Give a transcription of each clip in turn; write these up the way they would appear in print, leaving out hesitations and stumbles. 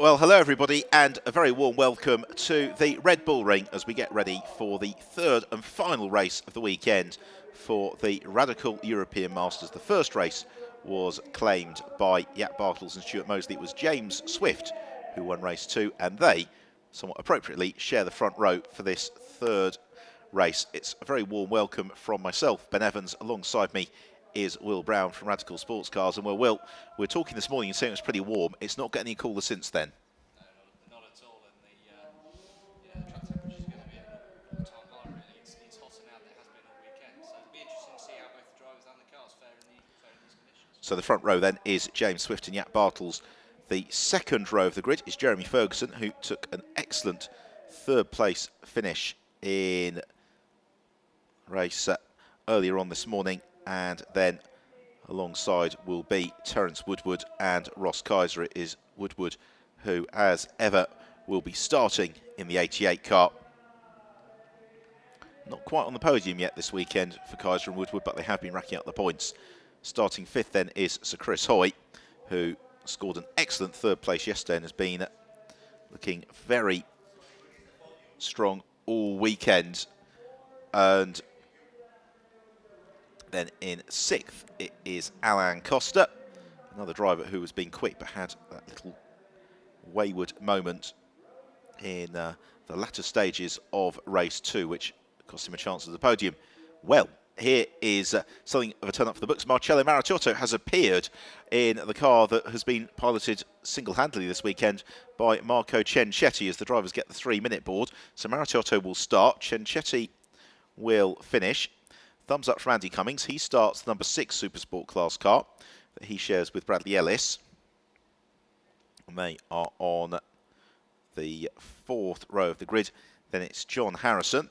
Well, hello everybody, and a very warm welcome to the Red Bull Ring as we get ready for the third and final race of the weekend for the Radical European Masters. The first race was claimed by Jack Bartels and Stuart Moseley. It was James Swift who won race 2, and they, somewhat appropriately, share the front row for this third race. It's a very warm welcome from myself, Ben Evans. Alongside me is Will Brown from Radical Sports Cars. And well, Will, we're talking this morning and saying it was pretty warm. It's not getting any cooler since then. No, not at all. And the track temperature is going to be at an all-time high, really. It's hotter now than it has been all weekend. So it'll be interesting to see how both the drivers and the cars fare in these conditions. So the front row then is James Swift and Jack Bartels. The second row of the grid is Jeremy Ferguson, who took an excellent third place finish in race earlier on this morning. And then alongside will be Terence Woodward and Ross Kaiser. It is Woodward who, as ever, will be starting in the 88 car. Not quite on the podium yet this weekend for Kaiser and Woodward, but they have been racking up the points. Starting fifth then is Sir Chris Hoy, who scored an excellent third place yesterday and has been looking very strong all weekend. And then in sixth, it is Alain Costa, another driver who has been quick but had that little wayward moment in the latter stages of race 2, which cost him a chance at the podium. Well, here is something of a turn up for the books. Marcello Maracciotto has appeared in the car that has been piloted single-handedly this weekend by Marco Cencetti as the drivers get the 3-minute board. So Maracciotto will start, Cencetti will finish. Thumbs up from Andy Cummings. He starts the number 6 Supersport class car that he shares with Bradley Ellis. And they are on the 4th row of the grid. Then it's John Harrison.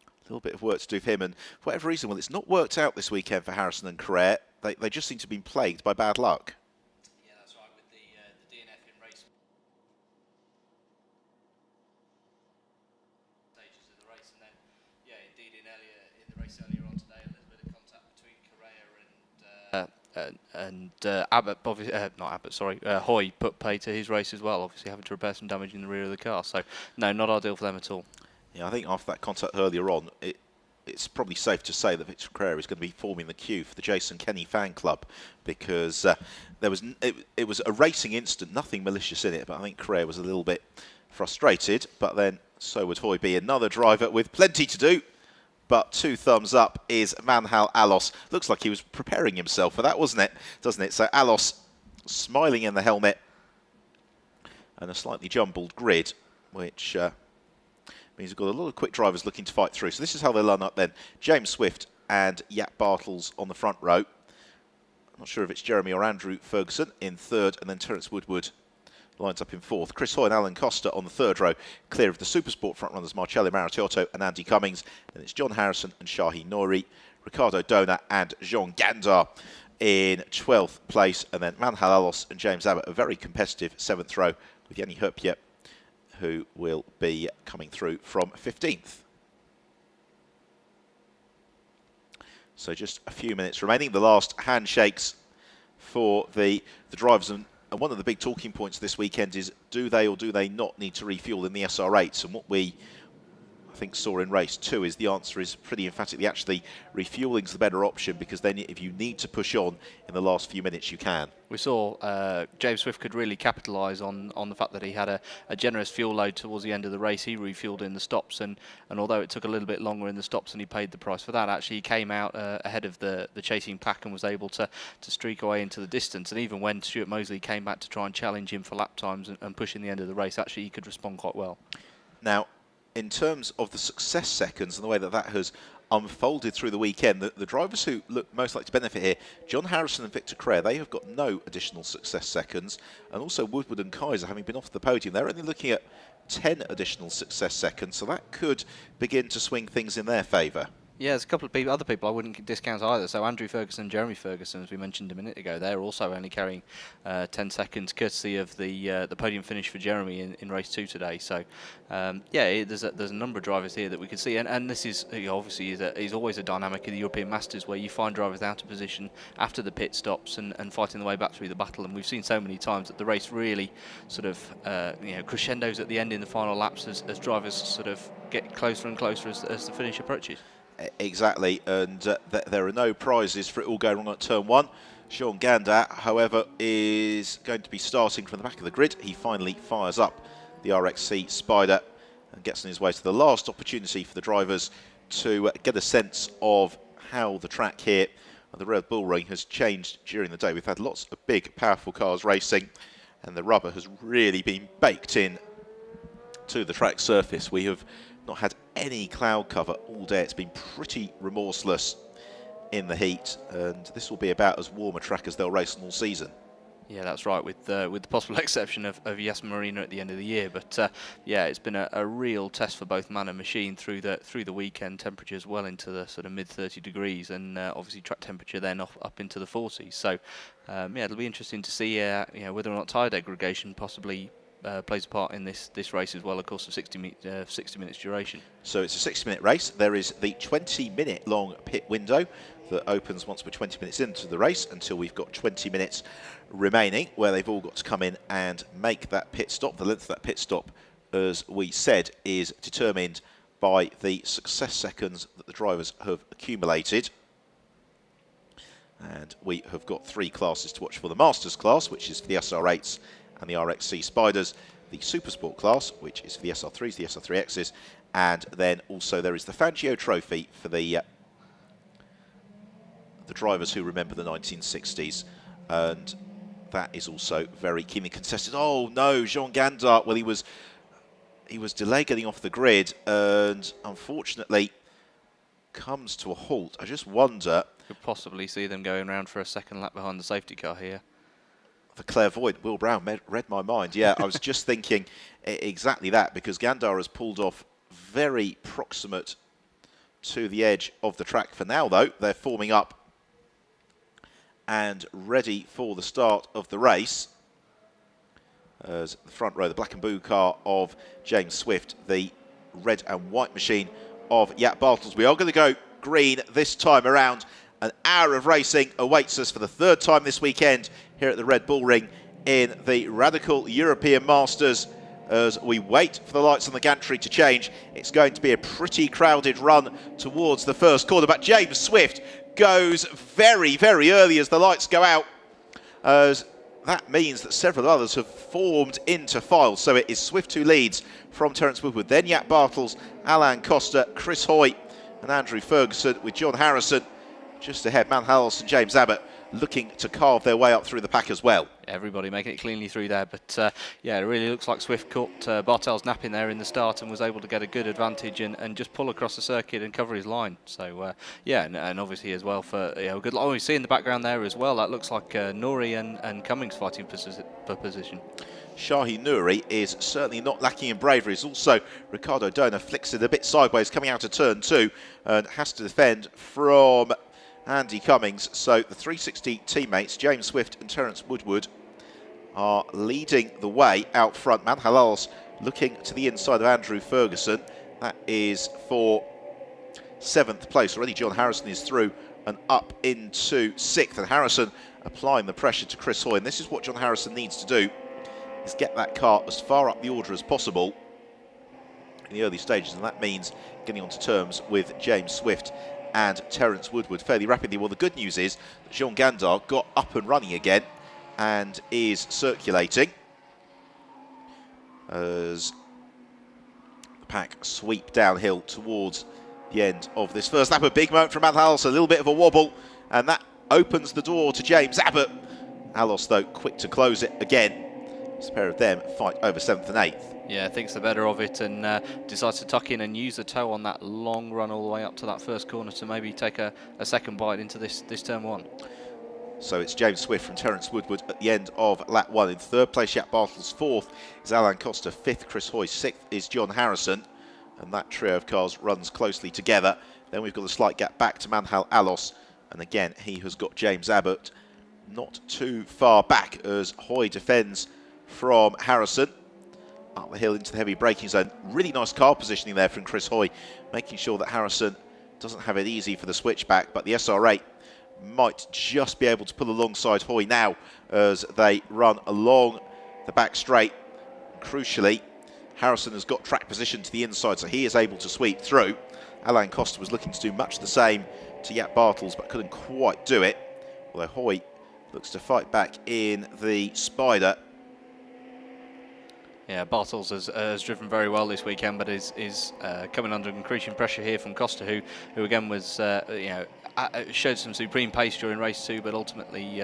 A little bit of work to do for him. And for whatever reason, well, it's not worked out this weekend for Harrison and Carrere. They just seem to have been plagued by bad luck. Yeah, that's right, with the DNF in race stages of the race. And then, yeah, indeed, in the race earlier on today, a little bit of contact between Carrere and Hoy put pay to his race as well, obviously having to repair some damage in the rear of the car. So, no, not ideal for them at all. Yeah, I think after that contact earlier on, it's probably safe to say that Victor Carrere is going to be forming the queue for the Jason Kenny fan club, because it was a racing incident, nothing malicious in it, but I think Carrere was a little bit frustrated. But then so would Hoy be. Another driver with plenty to do. But 2 thumbs up is Manhal Alos. Looks like he was preparing himself for that, wasn't it? Doesn't it? So Alos smiling in the helmet and a slightly jumbled grid, which means we've got a lot of quick drivers looking to fight through. So this is how they line up then. James Swift and Jack Bartels on the front row. I'm not sure if it's Jeremy or Andrew Ferguson in 3rd, and then Terence Woodward lines up in 4th. Chris Hoy and Alain Costa on the 3rd row, clear of the Supersport front runners Marcello Maracciotto and Andy Cummings. Then it's John Harrison and Shaheen Nouri, Ricardo Dona and Jean Gandar in 12th place. And then Manhal Alos and James Abbott, a very competitive 7th row with Yanni Herpiet, who will be coming through from 15th. So just a few minutes remaining. The last handshakes for the drivers. And one of the big talking points this weekend is, do they or do they not need to refuel in the SR8s? And what we, I think, saw in race 2 is the answer is pretty emphatically actually refueling's the better option, because then if you need to push on in the last few minutes, you can. We saw James Swift could really capitalise on the fact that he had a generous fuel load towards the end of the race. He refueled in the stops, and although it took a little bit longer in the stops and he paid the price for that, actually he came out ahead of the chasing pack and was able to streak away into the distance. And even when Stuart Moseley came back to try and challenge him for lap times and push in the end of the race, actually he could respond quite well. Now, in terms of the success seconds and the way that has unfolded through the weekend, the drivers who look most likely to benefit here, John Harrison and Victor Carrere, they have got no additional success seconds. And also Woodward and Kaiser, having been off the podium, they're only looking at 10 additional success seconds. So that could begin to swing things in their favour. Yeah, there's a couple of people, other people I wouldn't discount either. So Andrew Ferguson and Jeremy Ferguson, as we mentioned a minute ago, they're also only carrying 10 seconds, courtesy of the podium finish for Jeremy in race 2 today. So yeah, there's a number of drivers here that we can see, and this is obviously is always a dynamic of the European Masters where you find drivers out of position after the pit stops and fighting their way back through the battle. And we've seen so many times that the race really sort of crescendos at the end in the final laps as drivers sort of get closer and closer as the finish approaches. Exactly, and there are no prizes for it all going wrong at turn 1. Jean Ganda, however, is going to be starting from the back of the grid. He finally fires up the RXC Spider and gets on his way to the last opportunity for the drivers to get a sense of how the track here at the Red Bull Ring has changed during the day. We've had lots of big, powerful cars racing, and the rubber has really been baked in to the track surface. We have not had any cloud cover all day. It's been pretty remorseless in the heat, and this will be about as warm a track as they'll race on all season. Yeah, that's right, with the possible exception of Yas Marina at the end of the year. But yeah, it's been a real test for both man and machine through the weekend. Temperatures well into the sort of mid 30 degrees, and obviously track temperature then up into the 40s. So yeah, it'll be interesting to see whether or not tyre degradation possibly plays a part in this race as well, of course, of 60 minutes duration. So it's a 60-minute race. There is the 20-minute long pit window that opens once we're 20 minutes into the race until we've got 20 minutes remaining, where they've all got to come in and make that pit stop. The length of that pit stop, as we said, is determined by the success seconds that the drivers have accumulated. And we have got 3 classes to watch for. The Masters class, which is for the SR8s and the RXC Spiders, the Supersport class, which is for the SR3s, the SR3Xs, and then also there is the Fangio Trophy for the drivers who remember the 1960s, and that is also very keenly contested. Oh no, Jean Ganda, well, he was delayed getting off the grid, and unfortunately comes to a halt. I just wonder, Could possibly see them going round for a second lap behind the safety car here. the clairvoyant Will Brown read my mind. Yeah, I was just thinking exactly that, because Gandar has pulled off very proximate to the edge of the track for now, though. They're forming up and ready for the start of the race. As the front row, the black and blue car of James Swift, the red and white machine of Jaap Bartels. We are going to go green this time around. An hour of racing awaits us for the 3rd time this weekend here at the Red Bull Ring in the Radical European Masters. As we wait for the lights on the gantry to change, it's going to be a pretty crowded run towards the first corner. But James Swift goes very, very early as the lights go out, as that means that several others have formed into files. So it is Swift who leads from Terence Woodward, then Jaap Bartels, Alain Costa, Chris Hoy and Andrew Ferguson, with John Harrison just ahead. Man Halls and James Abbott looking to carve their way up through the pack as well. Everybody making it cleanly through there, but yeah, it really looks like Swift caught Bartel's napping there in the start and was able to get a good advantage and just pull across the circuit and cover his line. So yeah, and obviously as well for good. Oh, we see in the background there as well, that looks like Nouri and Cummings fighting for position. Shahi Nouri is certainly not lacking in bravery. It's also Ricardo Dona flicks it a bit sideways coming out of turn 2 and has to defend from Andy Cummings. So the 360 teammates, James Swift and Terence Woodward, are leading the way out front. Man Halals looking to the inside of Andrew Ferguson. That is for 7th place. Already John Harrison is through and up into 6th. And Harrison applying the pressure to Chris Hoy. And this is what John Harrison needs to do, is get that car as far up the order as possible in the early stages. And that means getting onto terms with James Swift and Terence Woodward fairly rapidly. Well, the good news is that Jean Gandar got up and running again and is circulating as the pack sweep downhill towards the end of this first lap. A big moment from Matt Hallos, a little bit of a wobble, and that opens the door to James Abbott. Hallos, though, quick to close it again. This pair of them fight over 7th and 8th. Yeah, thinks the better of it and decides to tuck in and use the toe on that long run all the way up to that first corner to maybe take a second bite into this turn 1. So it's James Swift from Terence Woodward at the end of lap 1. In 3rd place, Jaap Bartels. 4th is Alain Costa. 5th, Chris Hoy. 6th is John Harrison. and that trio of cars runs closely together. Then we've got a slight gap back to Manhal Alos, and again he has got James Abbott not too far back as Hoy defends from Harrison. Up the hill into the heavy braking zone. Really nice car positioning there from Chris Hoy, making sure that Harrison doesn't have it easy for the switchback, but the SR8 might just be able to pull alongside Hoy now as they run along the back straight. Crucially, Harrison has got track position to the inside, so he is able to sweep through. Alain Costa was looking to do much the same to Jaap Bartels, but couldn't quite do it. Although Hoy looks to fight back in the Spider. Yeah, Bartels has driven very well this weekend, but is coming under increasing pressure here from Costa, who again was showed some supreme pace during race 2, but ultimately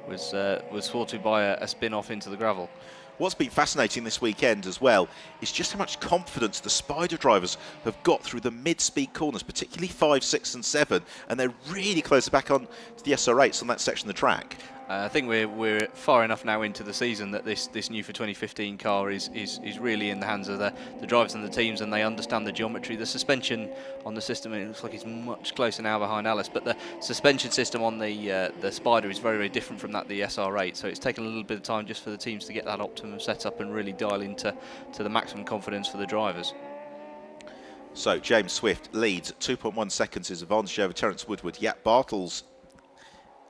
was thwarted by a spin off into the gravel. What's been fascinating this weekend as well is just how much confidence the Spider drivers have got through the mid-speed corners, particularly 5, 6 and 7, and they're really close back on to the SR8s on that section of the track. I think we're far enough now into the season that this new for 2015 car is really in the hands of the drivers and the teams, and they understand the geometry. The suspension on the system, it looks like it's much closer now behind Alice, but the suspension system on the Spider is very, very different from that of the SR8. So it's taken a little bit of time just for the teams to get that optimum set up and really dial into the maximum confidence for the drivers. So James Swift leads at 2.1 seconds, his advantage over Terence Woodward. Jaap Bartels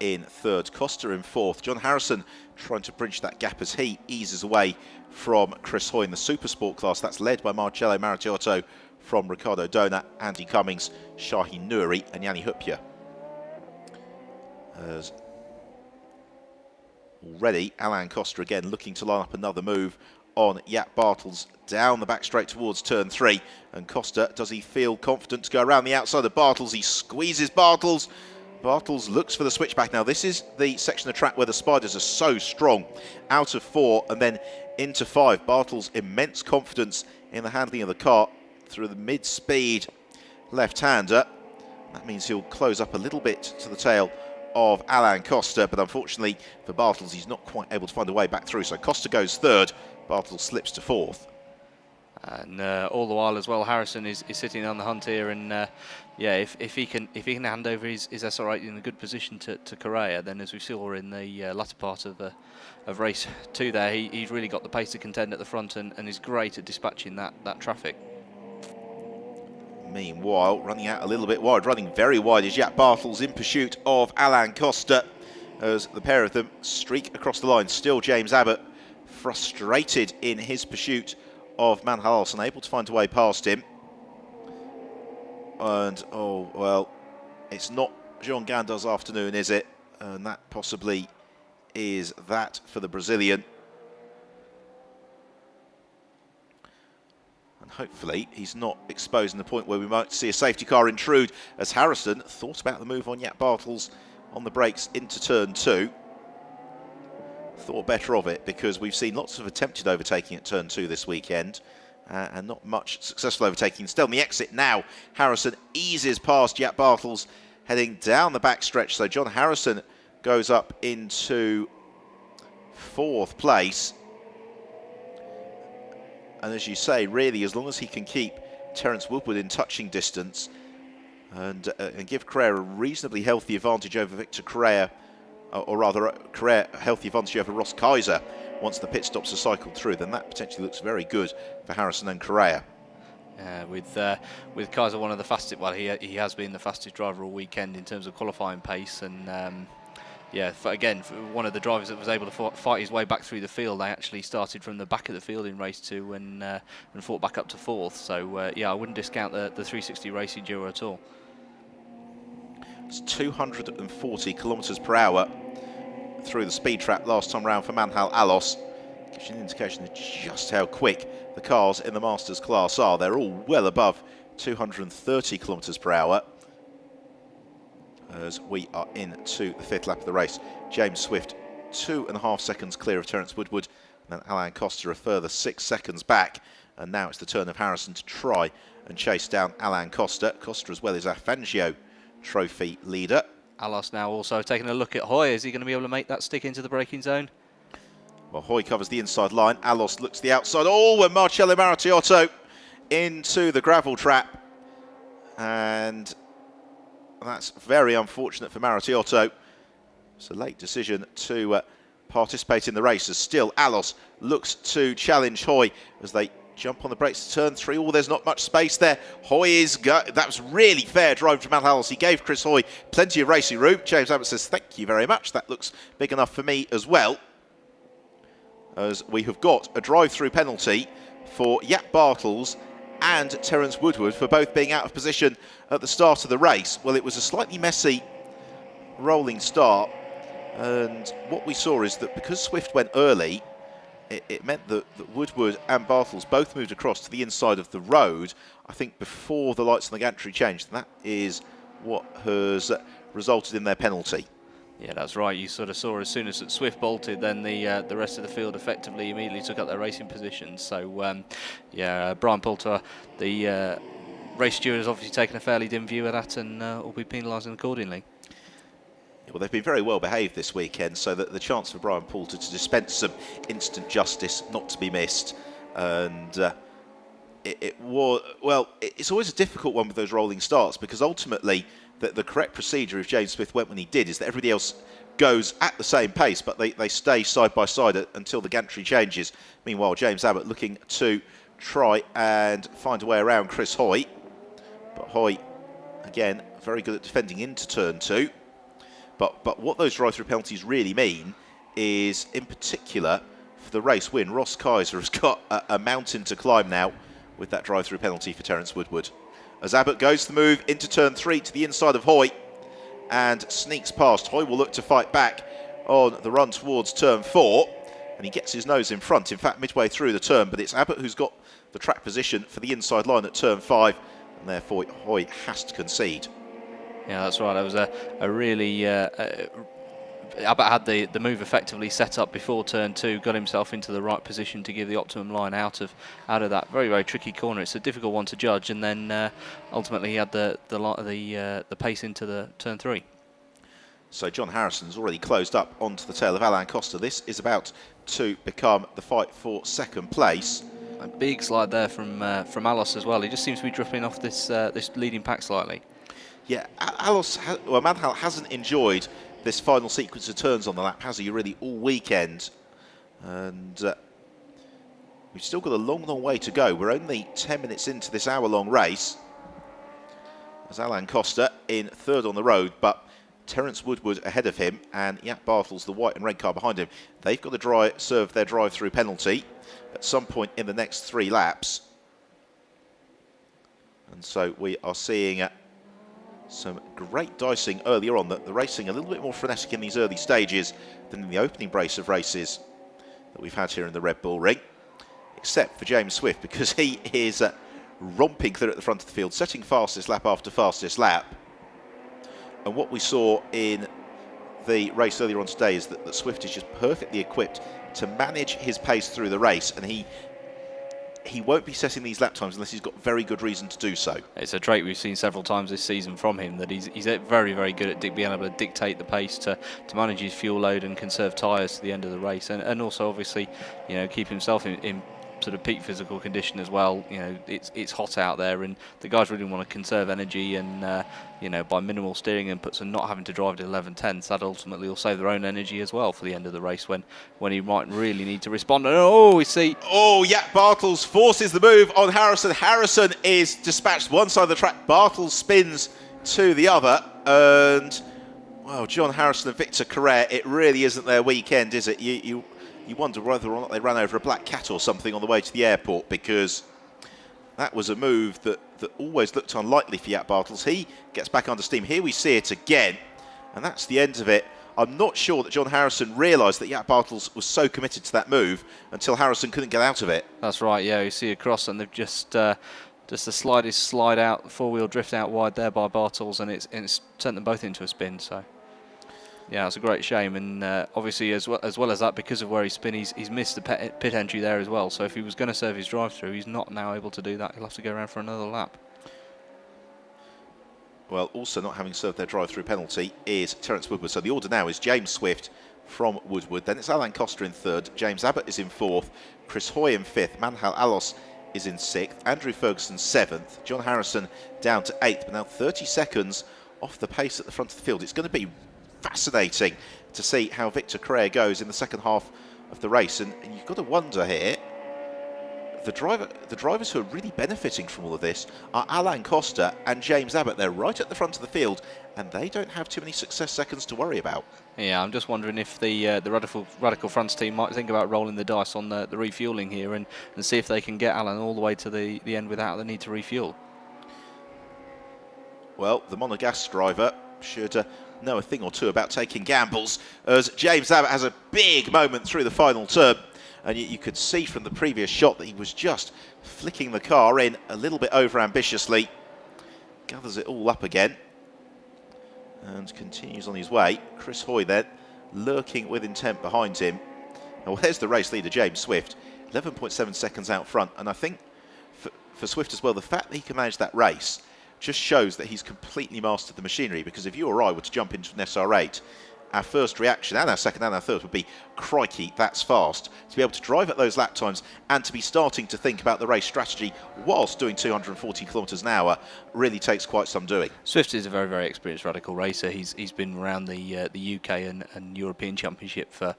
in third, Costa in fourth. John Harrison trying to bridge that gap as he eases away from Chris Hoy in the Super Sport class. That's led by Marcello Maritiotto from Ricardo Dona, Andy Cummings, Shaheen Nouri and Yanni Hupia. As already Alain Costa again looking to line up another move on Jaap Bartels down the back straight towards turn 3. And Costa, does he feel confident to go around the outside of Bartels? He squeezes Bartels. Bartels looks for the switchback. Now this is the section of track where the Spiders are so strong. Out of 4 and then into 5. Bartels immense confidence in the handling of the car through the mid-speed left-hander. That means he'll close up a little bit to the tail of Alain Costa, but unfortunately for Bartels he's not quite able to find a way back through. So Costa goes third, Bartels slips to 4th. And all the while as well, Harrison is sitting on the hunt here, and yeah, if he can hand over his SR8 in a good position to Correa, then as we saw in the latter part of race 2 there, he's really got the pace to contend at the front and is great at dispatching that traffic. Meanwhile, running out a little bit wide, running very wide is Jaap Bartels in pursuit of Alain Costa as the pair of them streak across the line. Still James Abbott frustrated in his pursuit of Manhal, unable to find a way past him. And, oh, well, it's not Jean Gandar's afternoon, is it? And that possibly is that for the Brazilian. And hopefully he's not exposing the point where we might see a safety car intrude, as Harrison thought about the move on Jaap Bartels on the brakes into turn 2. Thought better of it, because we've seen lots of attempted overtaking at turn 2 this weekend and not much successful overtaking. Still on the exit now, Harrison eases past Jaap Bartels heading down the back stretch. So John Harrison goes up into 4th place. And as you say, really, as long as he can keep Terence Woodward in touching distance and give Correa a reasonably healthy advantage over Victor Correa, or rather Correa a healthy advantage over Ross Kaiser once the pit stops are cycled through, then that potentially looks very good for Harrison and Correa. With Kaiser one of the fastest, well, he has been the fastest driver all weekend in terms of qualifying pace, and yeah, for one of the drivers that was able to fight his way back through the field. They actually started from the back of the field in race 2 and fought back up to 4th. So yeah, I wouldn't discount the 360 Racing duo at all. It's 240 kilometres per hour through the speed trap last time round for Manhal Alos. Gives you an indication of just how quick the cars in the Masters class are. They're all well above 230 kilometres per hour as we are into the 5th lap of the race. James Swift 2.5 seconds clear of Terence Woodward, and then Alain Costa a further 6 seconds back. And now it's the turn of Harrison to try and chase down Alain Costa. Costa as well is our Fangio Trophy leader. Alos now also taking a look at Hoy. Is he going to be able to make that stick into the braking zone? Well, Hoy covers the inside line. Alos looks the outside. Oh, and Marcello Maritiotto into the gravel trap, and that's very unfortunate for Maratiotto. It's a late decision to participate in the race, as still Alos looks to challenge Hoy as they jump on the brakes to turn 3. Oh, there's not much space there. Hoy is that was really fair drive from Matt Alos. He gave Chris Hoy plenty of racing room. James Abbott says, thank you very much. That looks big enough for me as well. As we have got a drive-through penalty for Jaap Bartels and Terence Woodward for both being out of position at the start of the race. Well, it was a slightly messy rolling start, and what we saw is that because Swift went early, it meant that Woodward and Bartels both moved across to the inside of the road, I think before the lights on the gantry changed. And that is what has resulted in their penalty. Yeah, that's right. You sort of saw as soon as Swift bolted, then the rest of the field effectively immediately took up their racing positions. So, yeah, Brian Poulter, the race steward, has obviously taken a fairly dim view of that and will be penalising accordingly. Well, they've been very well behaved this weekend, so that the chance for Brian Poulter to dispense some instant justice not to be missed. And it was, well, it's always a difficult one with those rolling starts, because ultimately the correct procedure, if James Smith went when he did, is that everybody else goes at the same pace, but they stay side by side until the gantry changes. Meanwhile, James Abbott looking to try and find a way around Chris Hoy. But Hoy, again, very good at defending into turn 2. But what those drive-through penalties really mean is, in particular, for the race win, Ross Kaiser has got a mountain to climb now with that drive-through penalty for Terence Woodward. As Abbott goes the move into turn 3 to the inside of Hoy and sneaks past. Hoy will look to fight back on the run towards turn 4, and he gets his nose in front, in fact, midway through the turn. But it's Abbott who's got the track position for the inside line at turn 5, and therefore Hoy has to concede. Yeah, that's right. That was a really... Abbott had the move effectively set up before turn 2, got himself into the right position to give the optimum line out of that very, very tricky corner. It's a difficult one to judge, and then ultimately he had the pace into the turn 3. So John Harrison's already closed up onto the tail of Alain Costa. This is about to become the fight for second place. A big slide there from Alos as well. He just seems to be dripping off this leading pack slightly. Yeah, Manhal hasn't enjoyed this final sequence of turns on the lap, has he, really, all weekend? And we've still got a long, long way to go. We're only 10 minutes into this hour-long race. As Alain Costa in third on the road, but Terence Woodward ahead of him, and Jaap Bartels, the white and red car behind him. They've got to serve their drive-through penalty at some point in the next 3 laps. And so we are seeing some great dicing earlier on. The racing a little bit more frenetic in these early stages than in the opening brace of races that we've had here in the Red Bull Ring, except for James Swift, because he is romping through at the front of the field, setting fastest lap after fastest lap. And what we saw in the race earlier on today is that Swift is just perfectly equipped to manage his pace through the race, and he won't be setting these lap times unless he's got very good reason to do so. It's a trait we've seen several times this season from him, that he's very, very good at being able to dictate the pace to manage his fuel load and conserve tyres to the end of the race, and also obviously, you know, keep himself in sort of peak physical condition as well. You know, it's hot out there, and the guys really want to conserve energy, and you know, by minimal steering inputs and not having to drive at 11/10, that ultimately will save their own energy as well for the end of the race when he might really need to respond. And we see. Oh, yeah, Bartels forces the move on Harrison. Harrison is dispatched one side of the track. Bartels spins to the other, and well, John Harrison and Victor Carrere, it really isn't their weekend, is it? You wonder whether or not they ran over a black cat or something on the way to the airport, because that was a move that always looked unlikely for Jaap Bartels. He gets back under steam. Here we see it again, and that's the end of it. I'm not sure that John Harrison realised that Jaap Bartels was so committed to that move until Harrison couldn't get out of it. That's right, yeah. You see across, and they've just the slightest slide out, four-wheel drift out wide there by Bartels, and it's sent them both into a spin, so... Yeah, it's a great shame, and obviously as well as that, because of where he's spin, he's missed the pit entry there as well. So if he was going to serve his drive-through, he's not now able to do that. He'll have to go around for another lap. Well, also not having served their drive-through penalty is Terence Woodward. So the order now is James Swift from Woodward. Then it's Alain Costa in third. James Abbott is in fourth. Chris Hoy in fifth. Manhal Alos is in 6th, Andrew Ferguson 7th, John Harrison down to 8th, but now 30 seconds off the pace at the front of the field. It's going to be fascinating to see how Victor Correa goes in the second half of the race, and you've got to wonder here, the drivers who are really benefiting from all of this are Alain Costa and James Abbott. They're right at the front of the field, and they don't have too many success seconds to worry about. Yeah, I'm just wondering if the Radical Fronts team might think about rolling the dice on the refuelling here and see if they can get Alan all the way to the end without the need to refuel. Well, the Monegasque driver should know a thing or two about taking gambles, as James Abbott has a big moment through the final turn. And you could see from the previous shot that he was just flicking the car in a little bit over-ambitiously. Gathers it all up again and continues on his way. Chris Hoy then lurking with intent behind him. Now, there's the race leader, James Swift, 11.7 seconds out front. And I think for Swift as well, the fact that he can manage that race just shows that he's completely mastered the machinery, because if you or I were to jump into an SR8, our first reaction, and our second and our third, would be, crikey, that's fast. To be able to drive at those lap times and to be starting to think about the race strategy whilst doing 240 kilometres an hour really takes quite some doing. Swift is a very, very experienced Radical racer. He's been around the UK and European Championship for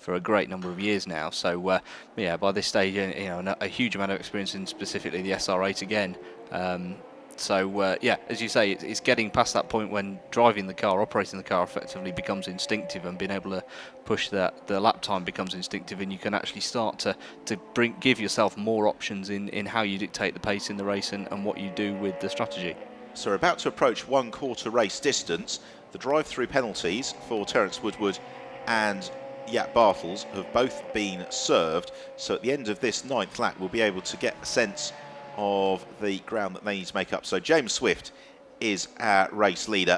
a great number of years now. So yeah, by this stage, a huge amount of experience in specifically the SR8 again. So yeah, as you say, it's getting past that point when driving the car, operating the car effectively becomes instinctive, and being able to push the lap time becomes instinctive, and you can actually start to give yourself more options in how you dictate the pace in the race and what you do with the strategy. So we're about to approach 1/4 race distance. The drive-through penalties for Terence Woodward and Jaap Bartels have both been served. So at the end of this 9th lap, we'll be able to get a sense of the ground that they need to make up. So James Swift is our race leader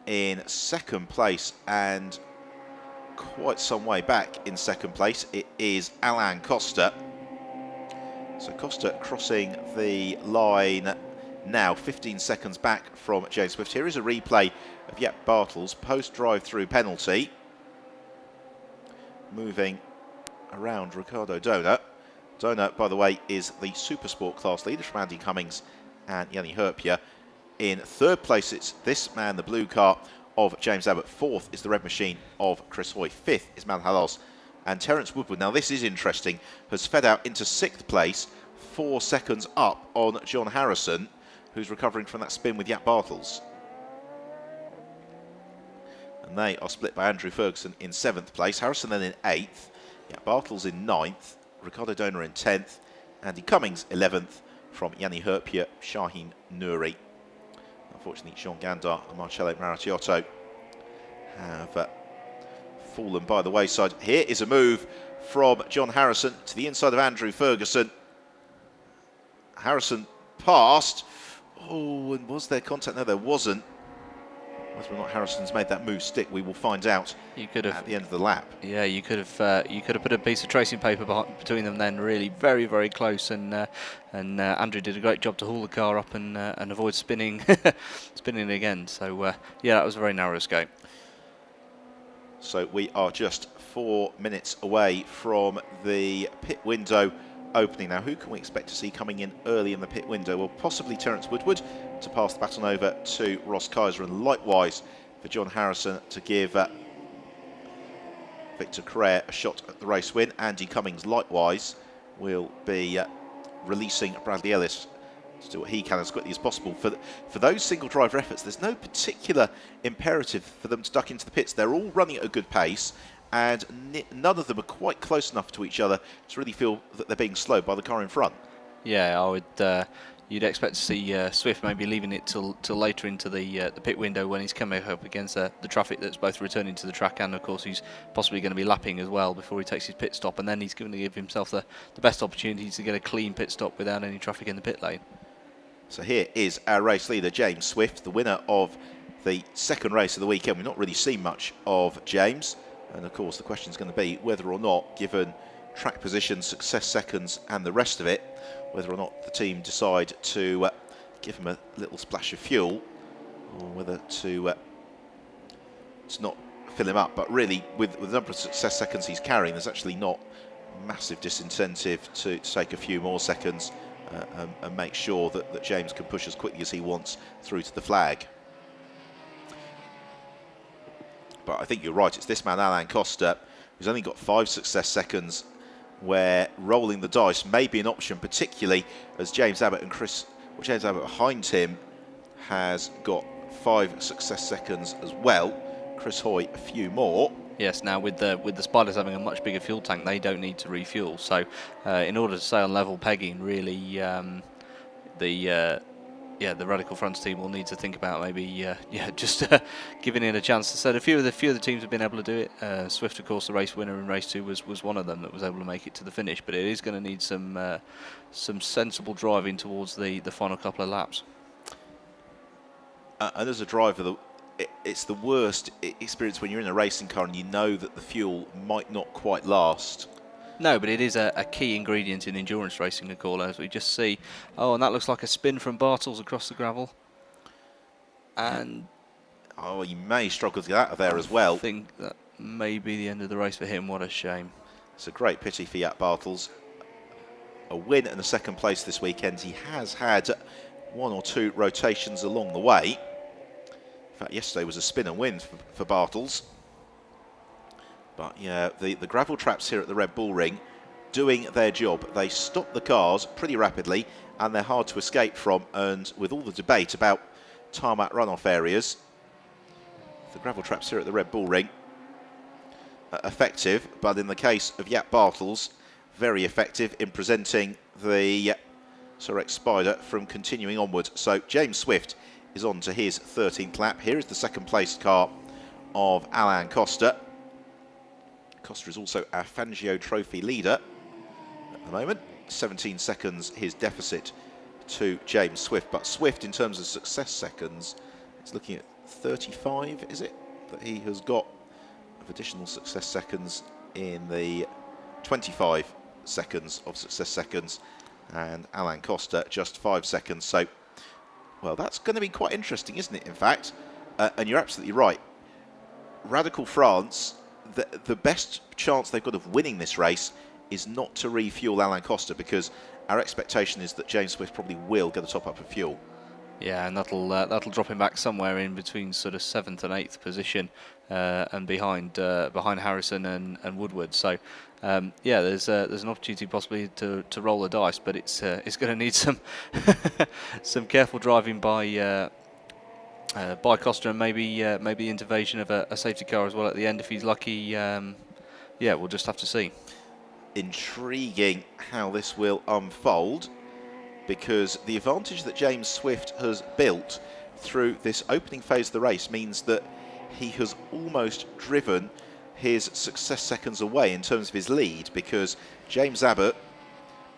in 2nd place, and quite some way back in 2nd place it is Alain Costa. So Costa crossing the line now, 15 seconds back from James Swift. Here is a replay of Jaap Bartels post drive-through penalty, moving around Ricardo Donut. Donut, by the way, is the Supersport class leader from Andy Cummings and Yanni Herpia. In 3rd place, it's this man, the blue car of James Abbott. 4th is the red machine of Chris Hoy. 5th is Matt Halos. And Terence Woodward, now this is interesting, has fed out into 6th place, 4 seconds up on John Harrison, who's recovering from that spin with Jaap Bartels. And they are split by Andrew Ferguson in 7th place. Harrison then in 8th. Jaap Bartels in 9th. Ricardo Donut in 10th, Andy Cummings 11th from Yanni Herpia, Shaheen Nouri. Unfortunately, Jean Gandar and Marcello Marattiotto have fallen by the wayside. Here is a move from John Harrison to the inside of Andrew Ferguson. Harrison passed. Oh, and was there contact? No, there wasn't. Whether or not Harrison's made that move stick, we will find out at the end of the lap. Yeah, you could have put a piece of tracing paper between them then. Really, very, very close, and Andrew did a great job to haul the car up and avoid spinning again. So yeah, that was a very narrow escape. So we are just 4 minutes away from the pit window opening. Now, who can we expect to see coming in early in the pit window? Well, possibly Terence Woodward to pass the baton over to Ross Kaiser, and likewise for John Harrison to give Victor Correa a shot at the race win. Andy Cummings likewise will be releasing Bradley Ellis to do what he can as quickly as possible. For those single driver efforts, there's no particular imperative for them to duck into the pits. They're all running at a good pace, and none of them are quite close enough to each other to really feel that they're being slowed by the car in front. Yeah, I would. You'd expect to see Swift maybe leaving it till later into the pit window, when he's coming up against the traffic that's both returning to the track, and of course he's possibly going to be lapping as well before he takes his pit stop, and then he's going to give himself the best opportunity to get a clean pit stop without any traffic in the pit lane. So here is our race leader, James Swift, the winner of the 2nd race of the weekend. We've not really seen much of James, and of course the question is going to be whether or not, given track position, success seconds and the rest of it, whether or not the team decide to give him a little splash of fuel, or whether to not fill him up. But really, with the number of success seconds he's carrying, there's actually not massive disincentive to take a few more seconds and make sure that James can push as quickly as he wants through to the flag. But I think you're right, it's this man, Alain Costa, who's only got 5 success seconds, where rolling the dice may be an option, particularly as James Abbott behind him has got 5 success seconds as well. Chris Hoy a few more. Yes, now with the Spiders having a much bigger fuel tank, they don't need to refuel. So in order to stay on level pegging, really, the Radical Fronts team will need to think about maybe just giving it a chance. So a few of the teams have been able to do it. Swift, of course, the race winner in race 2 was one of them that was able to make it to the finish. But it is going to need some sensible driving towards the final couple of laps. And as a driver, it's the worst experience when you're in a racing car and you know that the fuel might not quite last. No, but it is a key ingredient in endurance racing, Nicola, as we just see. Oh, and that looks like a spin from Bartels across the gravel. And oh, he may struggle to get out of there as well. I think that may be the end of the race for him. What a shame. It's a great pity for Jaap Bartels. A win and a second place this weekend. He has had 1 or 2 rotations along the way. In fact, yesterday was a spin and win for Bartels. But yeah, the gravel traps here at the Red Bull Ring doing their job. They stop the cars pretty rapidly and they're hard to escape from. And with all the debate about tarmac runoff areas, the gravel traps here at the Red Bull Ring are effective. But in the case of Jaap Bartels, very effective in preventing the Sorex Spider from continuing onward. So James Swift is on to his 13th lap. Here is the second place car of Alain Costa. Costa is also our Fangio Trophy leader at the moment. 17 seconds his deficit to James Swift. But Swift, in terms of success seconds, is looking at 35, is it? That he has got of additional success seconds in the 25 seconds of success seconds. And Alain Costa just 5 seconds. So, well, that's going to be quite interesting, isn't it, in fact? And you're absolutely right. Radical France, the best chance they've got of winning this race is not to refuel Alain Costa, because our expectation is that James Swift probably will get a top up of fuel. Yeah, and that'll drop him back somewhere in between sort of 7th and 8th position, and behind Harrison and Woodward. So yeah, there's an opportunity possibly to roll the dice, but it's going to need some some careful driving by Costa, and maybe the intervention of a safety car as well at the end if he's lucky. Yeah, we'll just have to see. Intriguing how this will unfold, because the advantage that James Swift has built through this opening phase of the race means that he has almost driven his success seconds away in terms of his lead, because James Abbott,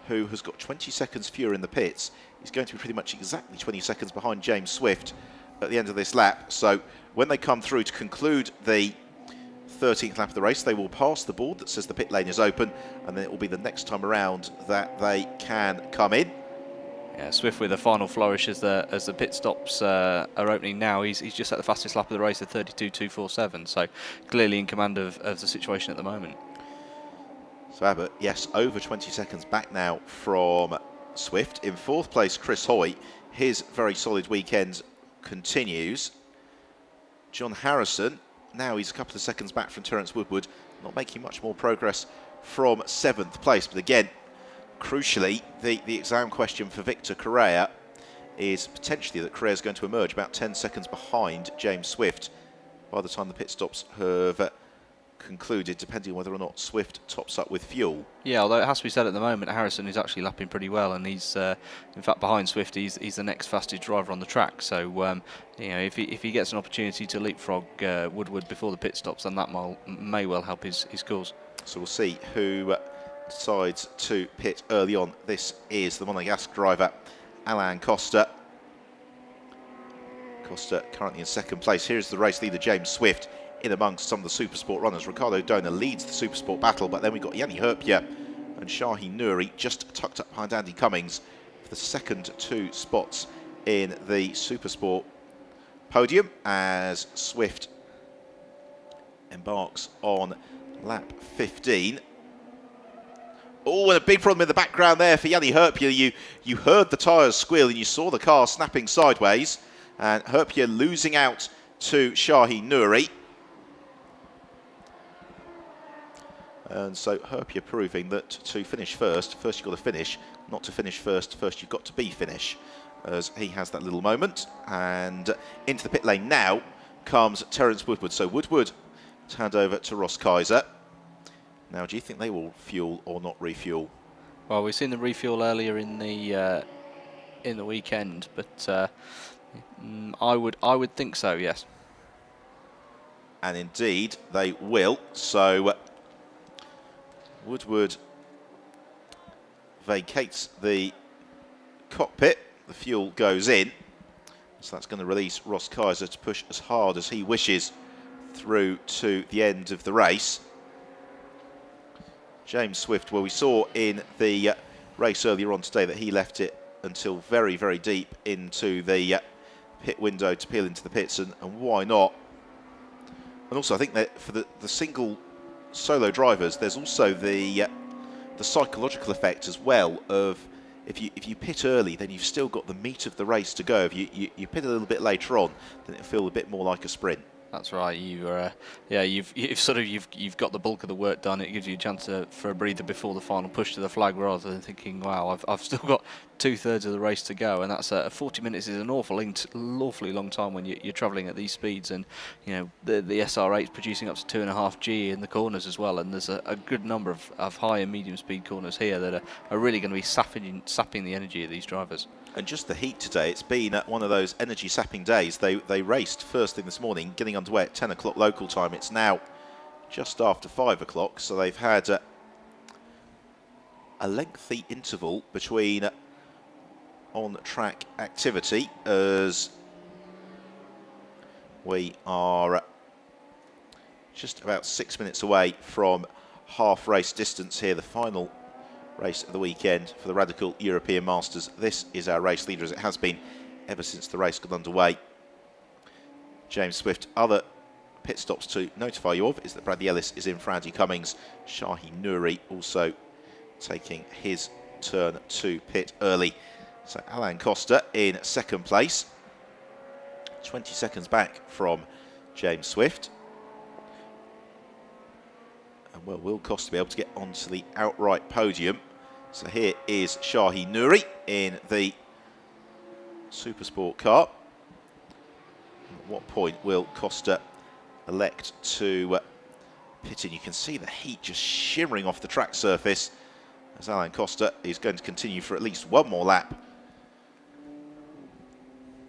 who has got 20 seconds fewer in the pits, is going to be pretty much exactly 20 seconds behind James Swift at the end of this lap. So when they come through to conclude the 13th lap of the race, they will pass the board that says the pit lane is open, and then it will be the next time around that they can come in. Yeah, Swift with a final flourish as the pit stops are opening now. He's just at the fastest lap of the race at 32.247, so clearly in command of the situation at the moment. So Abbott, yes, over 20 seconds back now from Swift. In 4th place, Chris Hoy. His very solid weekend continues. John Harrison, now he's a couple of seconds back from Terence Woodward, not making much more progress from 7th place. But again, crucially, the exam question for Victor Correa is potentially that Correa is going to emerge about 10 seconds behind James Swift by the time the pit stops have concluded, depending on whether or not Swift tops up with fuel. Yeah, although it has to be said at the moment, Harrison is actually lapping pretty well, and he's in fact behind Swift. He's the next fastest driver on the track. So you know, if he gets an opportunity to leapfrog Woodward before the pit stops, then that may well help his cause. So we'll see who decides to pit early on. This is the Monegasque driver, Alain Costa. Costa currently in 2nd place. Here's the race leader, James Swift, in amongst some of the Supersport runners. Ricardo Dona leads the Supersport battle, but then we've got Yanni Herpia and Shaheen Nouri just tucked up behind Andy Cummings for the second 2 spots in the Supersport podium, as Swift embarks on lap 15. Oh, and a big problem in the background there for Yanni Herpia. You heard the tyres squeal and you saw the car snapping sideways. And Herpia losing out to Shaheen Nouri. And so Herpia proving that to finish first you've got to finish. Not to finish first you've got to be finish. As he has that little moment. And into the pit lane now comes Terence Woodward. So Woodward to hand over to Ross Kaiser. Now, do you think they will fuel or not refuel? Well, we've seen the refuel earlier in the weekend, but I would think so. Yes. And indeed, they will. So Woodward vacates the cockpit. The fuel goes in. So that's going to release Ross Kaiser to push as hard as he wishes through to the end of the race. James Swift, well, we saw in the race earlier on today that he left it until very, very deep into the pit window to peel into the pits, and why not? And also, I think that for the single solo drivers, there's also the psychological effect as well of if you pit early, then you've still got the meat of the race to go. If you pit a little bit later on, then it'll feel a bit more like a sprint. That's right. You've got the bulk of the work done. It gives you a chance for a breather before the final push to the flag, rather than thinking, "Wow, I've still got 2/3 of the race to go." And that's 40 minutes is an awfully long time when you're travelling at these speeds. And you know the SR8 is producing up to 2.5 G in the corners as well. And there's a good number of high and medium speed corners here that are really going to be sapping the energy of these drivers. And just the heat today, it's been one of those energy sapping days. They raced first thing this morning, getting underway at 10 o'clock local time. It's now just after 5 o'clock, so they've had a lengthy interval between on-track activity, as we are just about 6 minutes away from half race distance here, the final race of the weekend for the Radical European Masters. This is our race leader, as it has been ever since the race got underway. James Swift. Other pit stops to notify you of is that Bradley Ellis is in for Andy Cummings. Shaheen Nouri also taking his turn to pit early. So Alain Costa in second place, 20 seconds back from James Swift. And well, will Costa be able to get onto the outright podium? So here is Shaheen Nouri in the Supersport car. At what point will Costa elect to pit in? You can see the heat just shimmering off the track surface as Alain Costa is going to continue for at least one more lap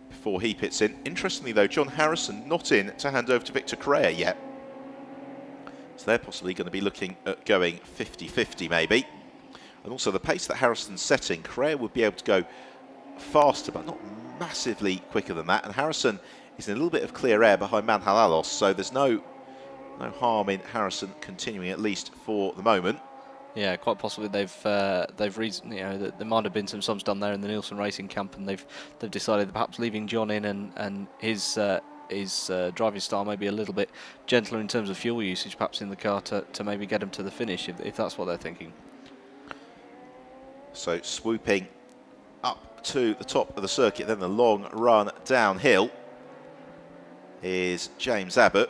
before he pits in. Interestingly though, John Harrison not in to hand over to Victor Correa yet. So they're possibly going to be looking at going 50-50 maybe. And also the pace that Harrison's setting, Correa would be able to go faster, but not massively quicker than that. And Harrison is in a little bit of clear air behind Manhalalos, so there's no harm in Harrison continuing, at least for the moment. Yeah, quite possibly they've reasoned, you know, that there might have been some sums done there in the Nielsen Racing camp, and they've decided that perhaps leaving John in and his driving style maybe a little bit gentler in terms of fuel usage, perhaps in the car to maybe get him to the finish, if that's what they're thinking. So swooping up to the top of the circuit, then the long run downhill is James Abbott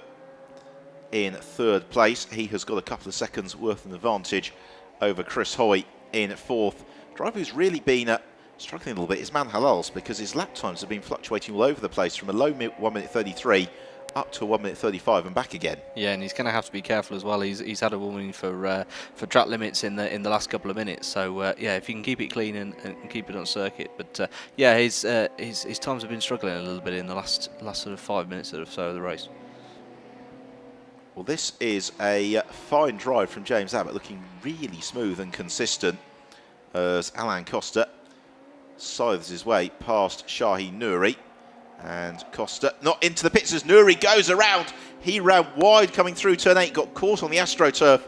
in third place. He has got a couple of seconds worth of advantage over Chris Hoy in fourth. Driver who's really been struggling a little bit is Manhalalos, because his lap times have been fluctuating all over the place, from a low 1 minute 33 up to 1 minute 35 and back again. Yeah, and he's going to have to be careful as well. He's had a warning for track limits in the last couple of minutes. So yeah, if you can keep it clean and keep it on circuit. But yeah, his times have been struggling a little bit in the last sort of 5 minutes or so of the race. Well, this is a fine drive from James Abbott, looking really smooth and consistent as Alain Costa scythes his way past Shaheen Nouri. And Costa not into the pits as Nouri goes around. He ran wide coming through turn 8, got caught on the AstroTurf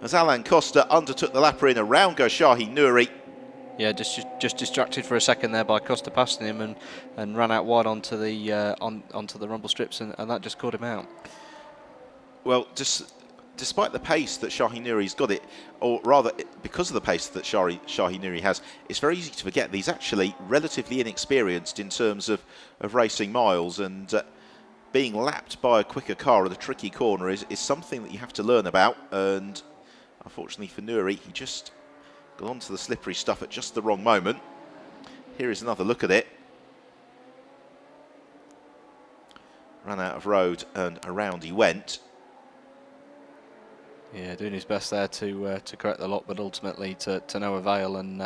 as Alain Costa undertook the lap in. Around goes Shaheen Nouri. Yeah, just distracted for a second there by Costa passing him and ran out wide onto the onto the rumble strips, and that just caught him out. Well, just despite the pace that Shahi Nouri's got it, or rather because of the pace that Shahi Nouri has, it's very easy to forget that he's actually relatively inexperienced in terms of racing miles, and being lapped by a quicker car at a tricky corner is something that you have to learn about. And unfortunately for Nouri, he just got onto the slippery stuff at just the wrong moment. Here is another look at it. Ran out of road and around he went. Yeah, doing his best there to correct the lock, but ultimately to no avail. And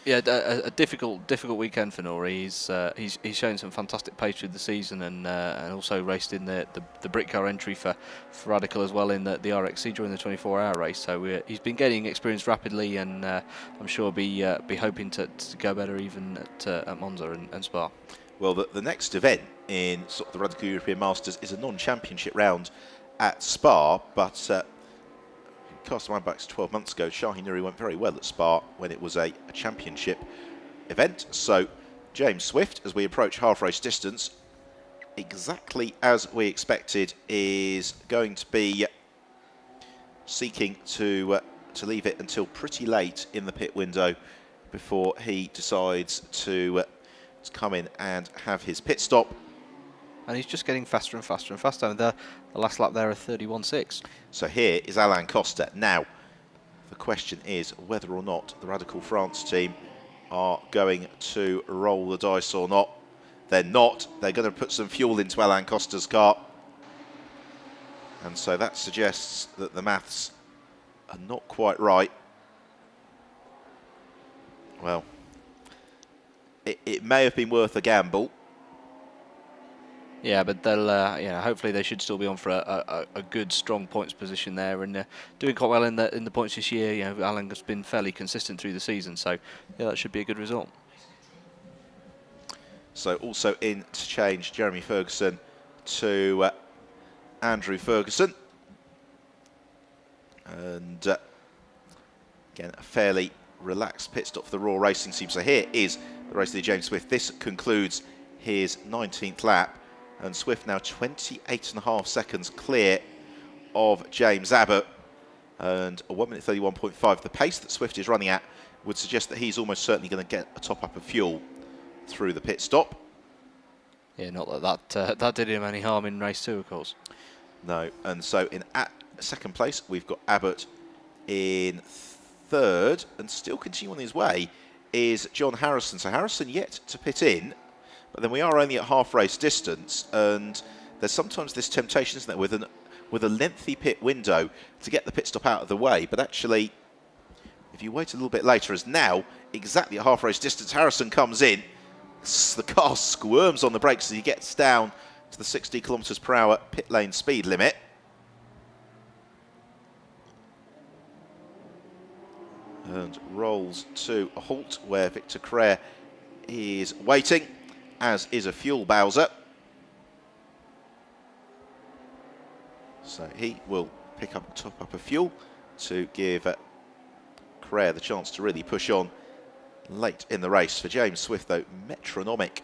a difficult weekend for Nouri. He's shown some fantastic pace through the season, and also raced in the Brit car entry for Radical as well in the RXC during the 24-hour race. So he's been gaining experience rapidly, and I'm sure be hoping to go better even at Monza and Spa. Well, the next event in sort of the Radical European Masters is a non-championship round at Spa, but cast my mind back to 12 months ago, Shahi Nouri went very well at Spa when it was a championship event. So James Swift, as we approach half race distance, exactly as we expected, is going to be seeking to leave it until pretty late in the pit window before he decides to come in and have his pit stop. And he's just getting faster and faster and faster. I mean, the last lap there of 31.6. So here is Alain Costa. Now, the question is whether or not the Radical France team are going to roll the dice or not. They're not. They're going to put some fuel into Alain Costa's car. And so that suggests that the maths are not quite right. Well, it may have been worth a gamble. Yeah, but they'll, hopefully they should still be on for a good, strong points position there, and doing quite well in the points this year. You know, Alan has been fairly consistent through the season, so yeah, that should be a good result. So also in to change Jeremy Ferguson to Andrew Ferguson, and again a fairly relaxed pit stop for the Raw Racing team. So here is the race of the James Swift. This concludes his 19th lap. And Swift now 28.5 seconds clear of James Abbott, and a 1 minute 31.5. The pace that Swift is running at would suggest that he's almost certainly going to get a top up of fuel through the pit stop. Yeah, not that did him any harm in race 2, of course. No, and so in second place we've got Abbott in third, and still continuing on his way is John Harrison. So Harrison yet to pit in. But then we are only at half race distance, and there's sometimes this temptation, isn't there, with a lengthy pit window to get the pit stop out of the way. But actually, if you wait a little bit later, as now, exactly at half race distance, Harrison comes in. The car squirms on the brakes as he gets down to the 60 kilometres per hour pit lane speed limit. And rolls to a halt where Victor Crare is waiting, as is a fuel Bowser. So he will pick up a top up of fuel to give Crare the chance to really push on late in the race. For James Swift, though, metronomic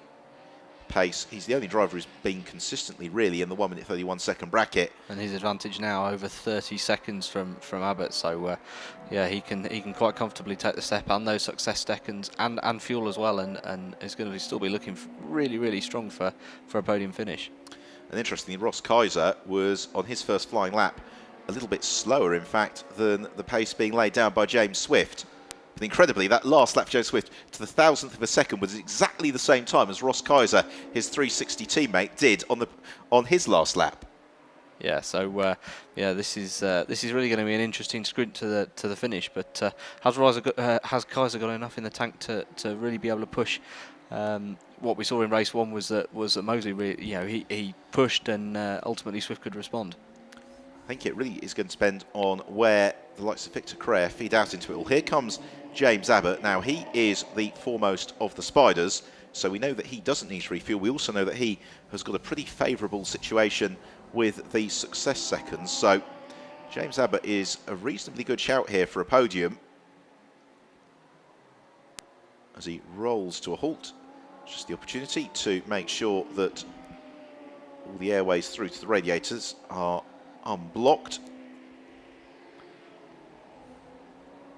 pace. He's the only driver who's been consistently really in the 1 minute 31 second bracket. And his advantage now over 30 seconds from Abbott. So yeah, he can quite comfortably take the step and those success seconds and fuel as well, and is going to still be looking really strong for a podium finish. And interestingly, Ross Kaiser was on his first flying lap a little bit slower, in fact, than the pace being laid down by James Swift. But incredibly, that last lap for James Swift to the 1,000th of a second was exactly the same time as Ross Kaiser, his 360 teammate, did on his last lap. Yeah, so yeah, this is really going to be an interesting sprint to the finish. But has Kaiser got enough in the tank to really be able to push? What we saw in race 1 was that Mosley really, he pushed, and ultimately Swift could respond. I think it really is going to depend on where the likes of Victor Crare feed out into it. Well, here comes James Abbott. Now, he is the foremost of the Spiders, so we know that he doesn't need to refuel. We also know that he has got a pretty favourable situation with the success seconds. So James Abbott is a reasonably good shout here for a podium as he rolls to a halt. Just the opportunity to make sure that All the airways through to the radiators are unblocked.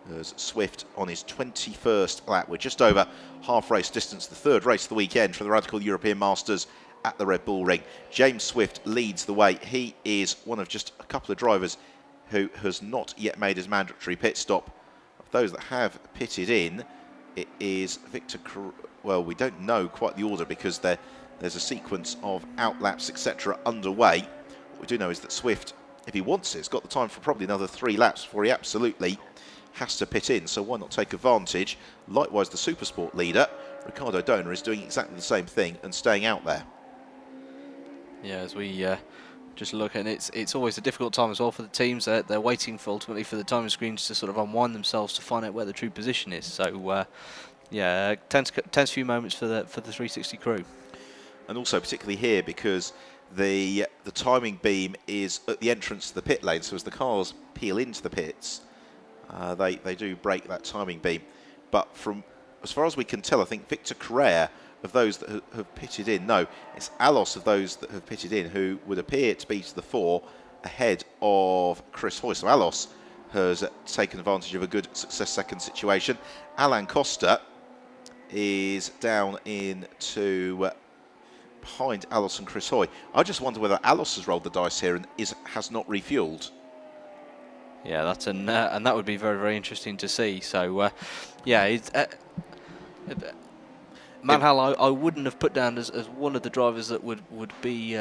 There's Swift on his 21st lap. We're just over half race distance, the third race of the weekend for the Radical European Masters at the Red Bull Ring. James Swift leads the way. He is one of just a couple of drivers who has not yet made his mandatory pit stop. Of those that have pitted in, it is Victor. Well, we don't know quite the order because there's a sequence of outlaps, etc. underway. What we do know is that Swift, if he wants it, has got the time for probably another 3 laps before he absolutely has to pit in, so why not take advantage? Likewise, the Supersport leader, Ricardo Donor, is doing exactly the same thing and staying out there. Yeah, as we just look, and it's always a difficult time as well for the teams. They're waiting for ultimately for the timing screens to sort of unwind themselves to find out where the true position is. So yeah, tense few moments for the 360 crew. And also particularly here because the timing beam is at the entrance to the pit lane, so as the cars peel into the pits, they do break that timing beam. But from as far as we can tell, I think Victor Correa, of those that have pitted in, no, it's Alos of those that have pitted in who would appear to be to the fore ahead of Chris Hoy. So Alos has taken advantage of a good success second situation. Alan Costa is down into behind Alos and Chris Hoy. I just wonder whether Alos has rolled the dice here and has not refueled. Yeah, that's and that would be very, very interesting to see. So yeah, it's, Manhal, I wouldn't have put down as one of the drivers that would be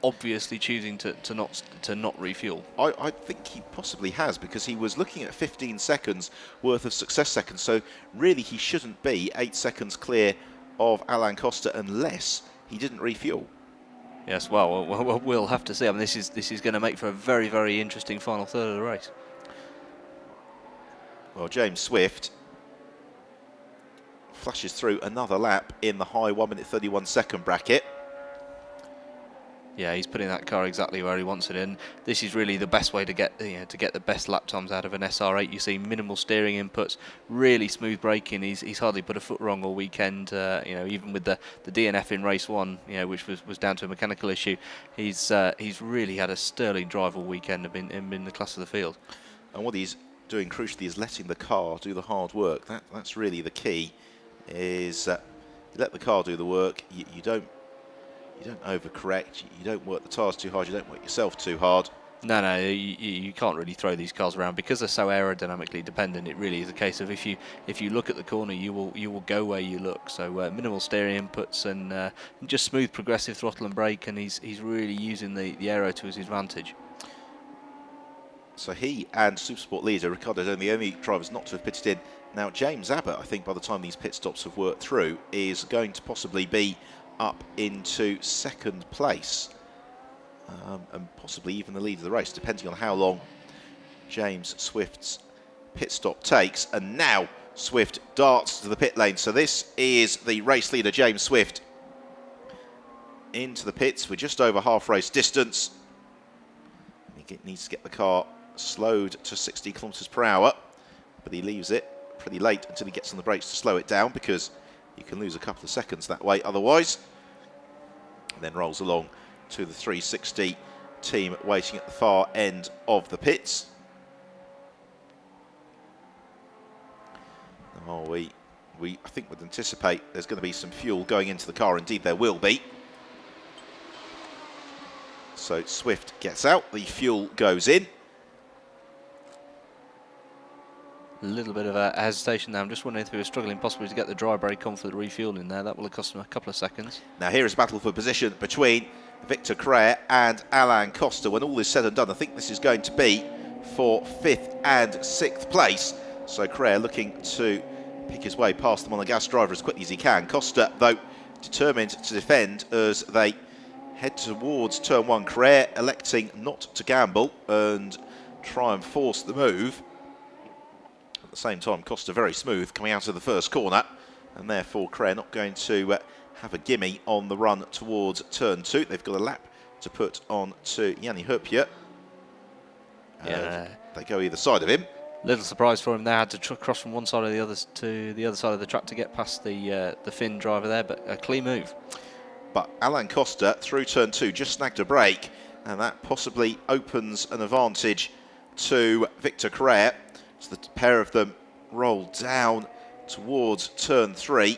obviously choosing to not refuel. I think he possibly has, because he was looking at 15 seconds worth of success seconds, so really he shouldn't be 8 seconds clear of Alan Costa unless he didn't refuel. Yes, well, we'll have to see. I mean, this is going to make for a very, very interesting final third of the race. Well, James Swift flashes through another lap in the high 1 minute 31 second bracket. Yeah, he's putting that car exactly where he wants it in. This is really the best way to get the best lap times out of an SR8. You see minimal steering inputs, really smooth braking. He's hardly put a foot wrong all weekend. Even with the DNF in race 1, which was down to a mechanical issue, he's really had a sterling drive all weekend and been in the class of the field. And what he's doing crucially is letting the car do the hard work. That's really the key. Is you let the car do the work. You don't overcorrect. You don't work the tyres too hard. You don't work yourself too hard. No, you can't really throw these cars around because they're so aerodynamically dependent. It really is a case of if you look at the corner, you will go where you look. So minimal steering inputs and just smooth progressive throttle and brake, and he's really using the aero to his advantage. So he and Supersport leader Ricardo are the only drivers not to have pitted in. Now James Abbott, I think by the time these pit stops have worked through, is going to possibly be up into second place, and possibly even the lead of the race, depending on how long James Swift's pit stop takes. And now Swift darts to the pit lane. So this is the race leader, James Swift, into the pits. We're just over half race distance. He needs to get the car slowed to 60 kilometers per hour, but he leaves it pretty late until he gets on the brakes to slow it down, because you can lose a couple of seconds that way otherwise. And then rolls along to the 360 team waiting at the far end of the pits. Oh, I think would anticipate there's going to be some fuel going into the car. Indeed there will be. So Swift gets out, the fuel goes in. A little bit of a hesitation there. I'm just wondering if he was struggling possibly to get the dry brake on for the refueling there. That will have cost him a couple of seconds. Now here is a battle for position between Victor Correa and Alan Costa. When all is said and done, I think this is going to be for 5th and 6th place. So Correa looking to pick his way past them on the gas driver as quickly as he can. Costa, though, determined to defend as they head towards turn 1. Correa electing not to gamble and try and force the move. At the same time, Costa very smooth coming out of the first corner, and therefore Correa not going to have a gimme on the run towards turn 2. They've got a lap to put on to Yanni Hurpia. Yeah. They go either side of him. Little surprise for him there. Had to cross from one side of the other to the other side of the track to get past the Finn driver there, but a clean move. But Alain Costa through turn 2 just snagged a break, and that possibly opens an advantage to Victor Correa. So the pair of them roll down towards turn 3.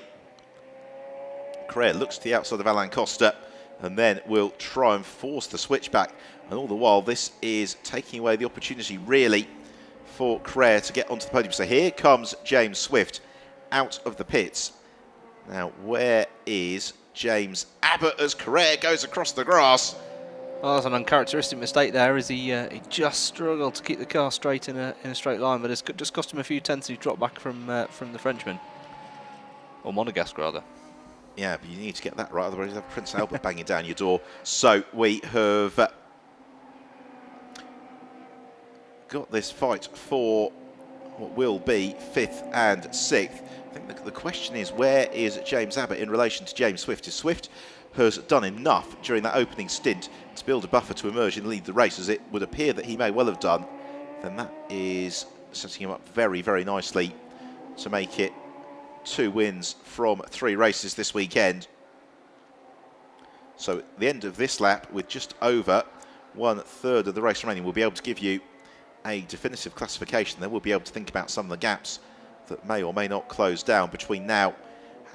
Correa looks to the outside of Alain Costa and then will try and force the switchback. And all the while, this is taking away the opportunity, really, for Correa to get onto the podium. So here comes James Swift out of the pits. Now, where is James Abbott as Correa goes across the grass? Well, that's an uncharacteristic mistake there, as he just struggled to keep the car straight in a straight line, but it's just cost him a few tenths. He dropped back from the Frenchman, or Monegasque rather. Yeah, but you need to get that right, otherwise you have Prince Albert banging down your door. So we have got this fight for what will be 5th and 6th. I think the question is, where is James Abbott in relation to James Swift? As Swift has done enough during that opening stint to build a buffer to emerge and lead the race, as it would appear that he may well have done, then that is setting him up very, very nicely to make it 2 wins from 3 races this weekend. So at the end of this lap, with just over 1/3 of the race remaining, we'll be able to give you a definitive classification. Then we'll be able to think about some of the gaps that may or may not close down between now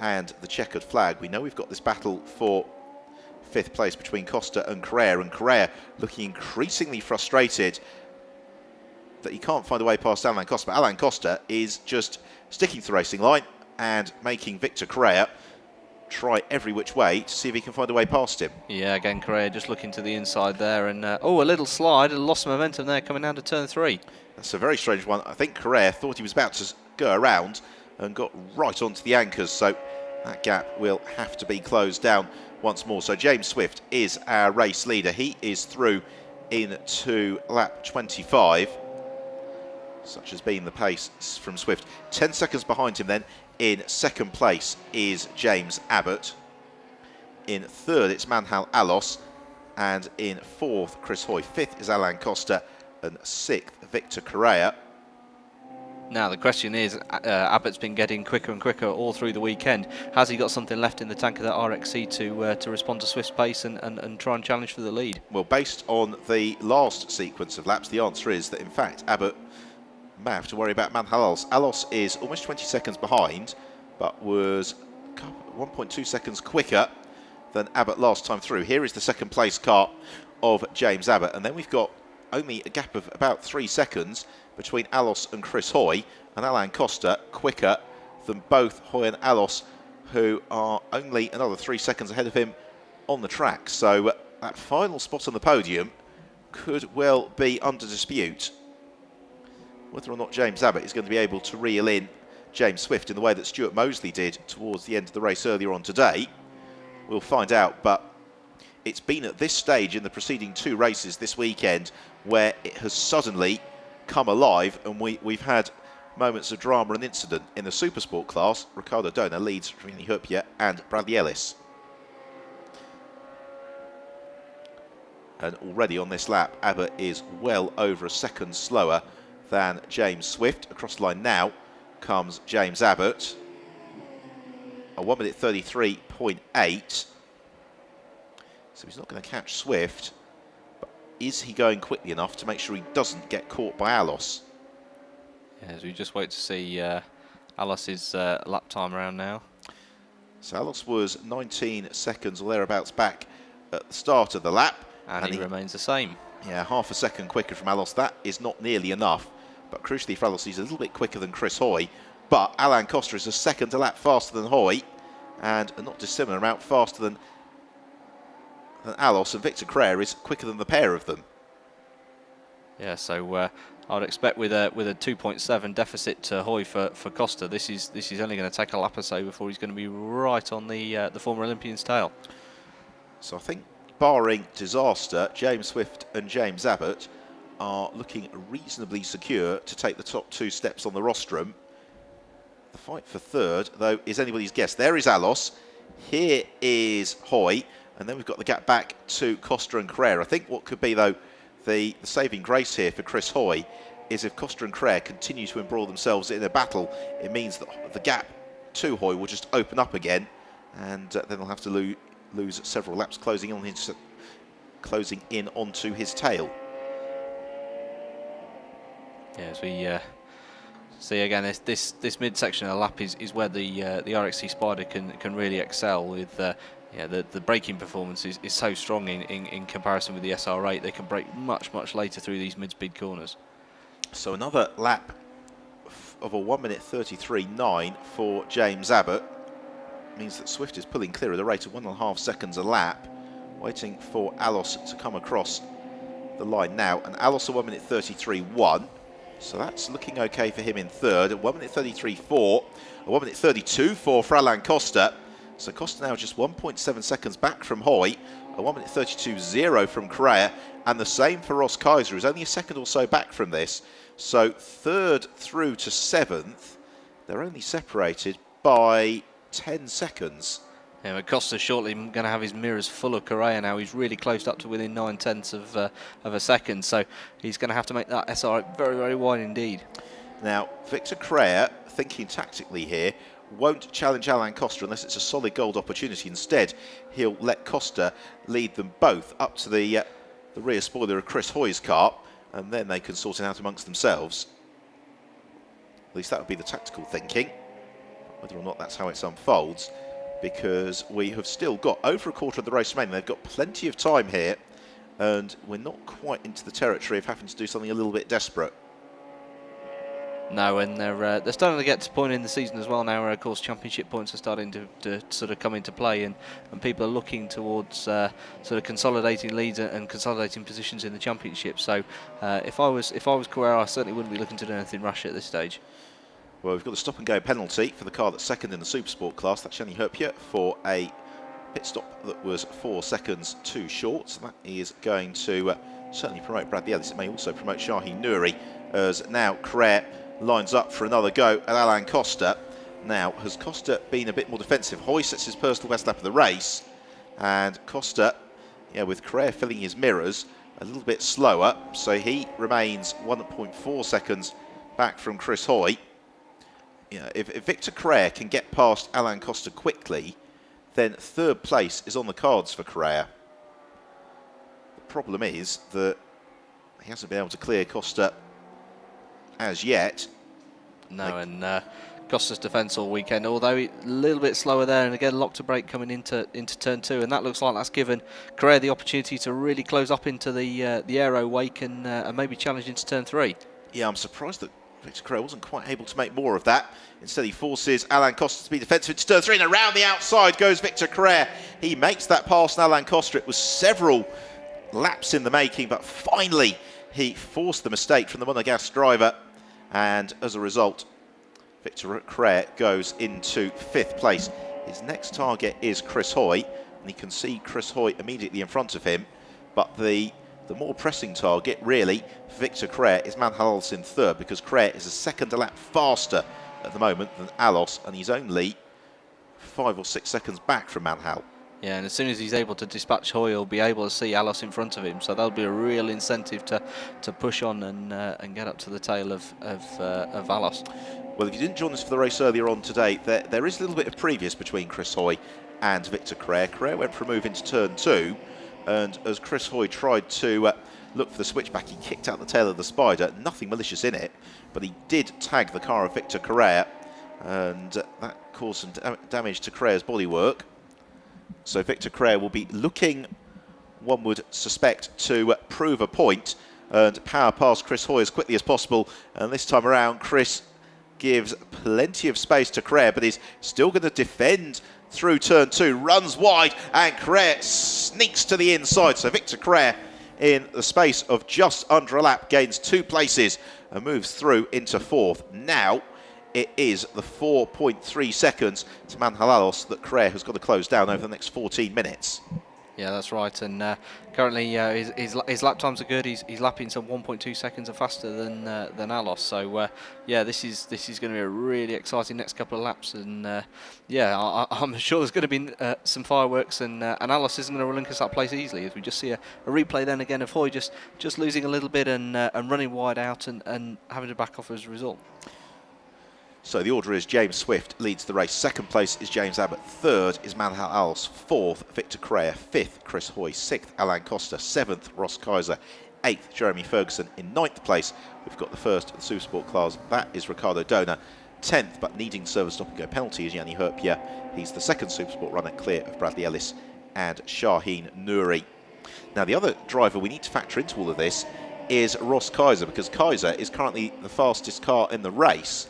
and the checkered flag. We know we've got this battle for 5th place between Costa and Correa looking increasingly frustrated that he can't find a way past Alain Costa. But Alain Costa is just sticking to the racing line and making Victor Correa try every which way to see if he can find a way past him. Yeah, again, Correa just looking to the inside there, and a little slide, lost some momentum there coming down to turn 3. That's a very strange one. I think Correa thought he was about to go around and got right onto the anchors, so that gap will have to be closed down once more. So James Swift is our race leader. He is through into lap 25. Such has been the pace from Swift. 10 seconds behind him then. In 2nd place is James Abbott. In 3rd, it's Manhal Alos. And in 4th, Chris Hoy. 5th is Alain Costa. And 6th, Victor Correa. Now the question is, Abbott's been getting quicker and quicker all through the weekend. Has he got something left in the tank of that RXC to respond to Swift's pace and try and challenge for the lead? Well, based on the last sequence of laps, the answer is that, in fact, Abbott may have to worry about Manhal Alos. Alos is almost 20 seconds behind, but was 1.2 seconds quicker than Abbott last time through. Here is the 2nd place car of James Abbott, and then we've got only a gap of about 3 seconds between Alos and Chris Hoy, and Alain Costa quicker than both Hoy and Alos, who are only another 3 seconds ahead of him on the track. So that final spot on the podium could well be under dispute. Whether or not James Abbott is going to be able to reel in James Swift in the way that Stuart Mosley did towards the end of the race earlier on today, we'll find out. But it's been at this stage in the preceding 2 races this weekend where it has suddenly come alive, and we've had moments of drama and incident. In the Supersport class, Ricardo Dona leads Rini Hupia and Bradley Ellis. And already on this lap, Abbott is well over a second slower than James Swift. Across the line now comes James Abbott. A 1:33.8. So he's not going to catch Swift, but is he going quickly enough to make sure he doesn't get caught by Alos? Yeah, as we just wait to see Alos's lap time around now. So Alos was 19 seconds or thereabouts back at the start of the lap. And he remains the same. Yeah, half a second quicker from Alos. That is not nearly enough. But crucially for Alos, he's a little bit quicker than Chris Hoy. But Alain Costa is a second a lap faster than Hoy, and a not dissimilar amount faster than Alos. And Victor Correa is quicker than the pair of them. Yeah, so I'd expect with a 2.7 deficit to Hoy for Costa, this is only going to take a lap or so before he's going to be right on the former Olympian's tail. So I think, barring disaster, James Swift and James Abbott are looking reasonably secure to take the top 2 steps on the rostrum. The fight for 3rd, though, is anybody's guess. There is Alos. Here is Hoy. And then we've got the gap back to Costa and Correa. I think what could be, though, the saving grace here for Chris Hoy is if Costa and Correa continue to embroil themselves in a battle, it means that the gap to Hoy will just open up again, and then they'll have to lose several laps, closing in onto his tail. Yeah, as we see again, this midsection of the lap is where the RXC Spider can really excel with. Yeah, the braking performance is so strong in comparison with the SR8. They can brake much later through these mid-speed corners. So another lap of a 1 minute 33.9 for James Abbott means that Swift is pulling clear at a rate of 1.5 seconds a lap, waiting for Alos to come across the line now. And Alos a 1 minute 33.1, so that's looking okay for him in third. At 1 minute 33.4, a 1 minute 32.4 for Alain Costa. So Costa now just 1.7 seconds back from Hoy, a 1 minute 32.0 from Correa, and the same for Ross Kaiser, who's only a second or so back from this. So third through to seventh, they're only separated by 10 seconds. Yeah, but Costa's shortly going to have his mirrors full of Correa now. He's really close up to within 9/10 of a second, so he's going to have to make that SR very wide indeed. Now, Victor Correa, thinking tactically here, won't challenge Alain Costa unless it's a solid gold opportunity. Instead, he'll let Costa lead them both up to the rear spoiler of Chris Hoy's car, and then they can sort it out amongst themselves. At least that would be the tactical thinking. Whether or not that's how it unfolds, because we have still got over a quarter of the race remaining. They've got plenty of time here, and we're not quite into the territory of having to do something a little bit desperate. No, and they're starting to get to the point in the season as well now where, of course, championship points are starting to sort of come into play, and people are looking towards sort of consolidating leads and consolidating positions in the championship. So if I was Correa, I certainly wouldn't be looking to do anything rash at this stage. Well, we've got the stop-and-go penalty for the car that's second in the Supersport class. That's Jenny Herpier for a pit stop that was 4 seconds too short. So that is going to certainly promote Bradley Ellis. It may also promote Shaheen Nouri, as now Correa lines up for another go at Alain Costa. Now, has Costa been a bit more defensive? Hoy sets his personal best lap of the race, and Costa, yeah, with Correa filling his mirrors, a little bit slower, so he remains 1.4 seconds back from Chris Hoy. You know, if Victor Correa can get past Alain Costa quickly, then third place is on the cards for Correa. The problem is that he hasn't been able to clear Costa as yet. No, and Costa's defence all weekend, although a little bit slower there, and again lock to brake coming into turn two, and that looks like that's given Correa the opportunity to really close up into the aero wake and maybe challenge into turn three. Yeah, I'm surprised that Victor Correa wasn't quite able to make more of that. Instead, he forces Alain Costa to be defensive into turn three, and around the outside goes Victor Correa. He makes that pass on Alain Costa. It was several laps in the making, but finally he forced the mistake from the Monegasque driver, and as a result, Victor Correa goes into fifth place. His next target is Chris Hoy, and he can see Chris Hoy immediately in front of him, but the more pressing target, really, for Victor Correa is Manhal Alos in third, because Correa is a second a lap faster at the moment than Alos, and he's only 5 or 6 seconds back from Manhal. Yeah, and as soon as he's able to dispatch Hoy, he'll be able to see Alos in front of him, so that'll be a real incentive to push on and get up to the tail of Alos. Well, if you didn't join us for the race earlier on today, there is a little bit of previous between Chris Hoy and Victor Correa. Correa went for a move into turn two, and as Chris Hoy tried to look for the switchback, he kicked out the tail of the Spider. Nothing malicious in it, but he did tag the car of Victor Correa, and that caused some damage to Correa's bodywork. So Victor Correa will be looking, one would suspect, to prove a point and power past Chris Hoy as quickly as possible. And this time around, Chris gives plenty of space to Correa, but is still going to defend through turn two, runs wide, and Correa sneaks to the inside. So Victor Correa, in the space of just under a lap, gains 2 places and moves through into fourth. Now it is the 4.3 seconds to Manhal Alos that Correa has got to close down over the next 14 minutes. Yeah, that's right. And currently his lap times are good. He's lapping some 1.2 seconds faster than Alos. So yeah, this is going to be a really exciting next couple of laps. And yeah, I'm sure there's going to be some fireworks. And Alos isn't going to relinquish that place easily, as we just see a replay then again of Hoy just losing a little bit and running wide out and having to back off as a result. So the order is James Swift leads the race. Second place is James Abbott. Third is Manhal Alos. Fourth, Victor Crea. Fifth, Chris Hoy. Sixth, Alain Costa. Seventh, Ross Kaiser. Eighth, Jeremy Ferguson. In ninth place, we've got the first of the Supersport class. That is Ricardo Dona. 10th, but needing service stop and go penalty, is Yanni Herpia. He's the second Supersport runner, clear of Bradley Ellis and Shaheen Nouri. Now, the other driver we need to factor into all of this is Ross Kaiser, because Kaiser is currently the fastest car in the race,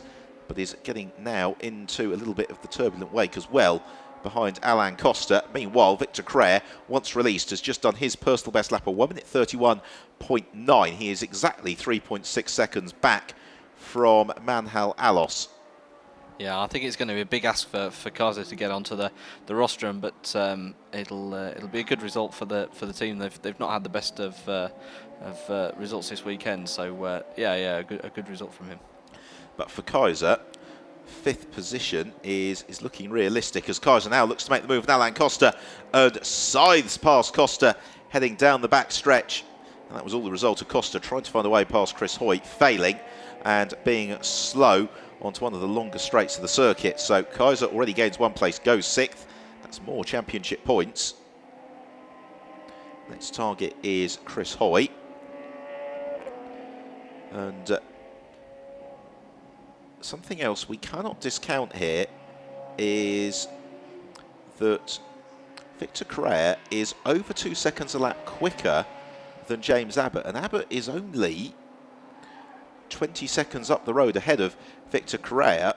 but is getting now into a little bit of the turbulent wake as well, behind Alain Costa. Meanwhile, Victor Crea, once released, has just done his personal best lap of 1 minute 31.9. He is exactly 3.6 seconds back from Manhal Alos. Yeah, I think it's going to be a big ask for Kaiser to get onto the rostrum, but it'll be a good result for the team. They've not had the best of results this weekend, so yeah, a good result from him. But for Kaiser, 5th position is looking realistic, as Kaiser now looks to make the move with Alain Costa and scythes past Costa heading down the back stretch. And that was all the result of Costa trying to find a way past Chris Hoy, failing and being slow onto one of the longer straights of the circuit. So Kaiser already gains 1 place, goes 6th. That's more championship points. Next target is Chris Hoy. And something else we cannot discount here is that Victor Crea is over 2 seconds a lap quicker than James Abbott, and Abbott is only 20 seconds up the road ahead of Victor Crea,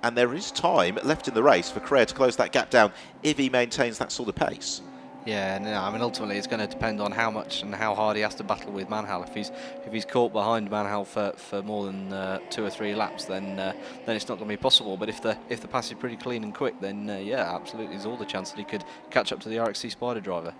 and there is time left in the race for Crea to close that gap down if he maintains that sort of pace. Yeah, no, I mean, ultimately it's going to depend on how much and how hard he has to battle with Manhal. If he's caught behind Manhal for more than 2 or 3 laps, then it's not going to be possible. But if the pass is pretty clean and quick, then yeah, absolutely, there's all the chance that he could catch up to the RXC Spider driver.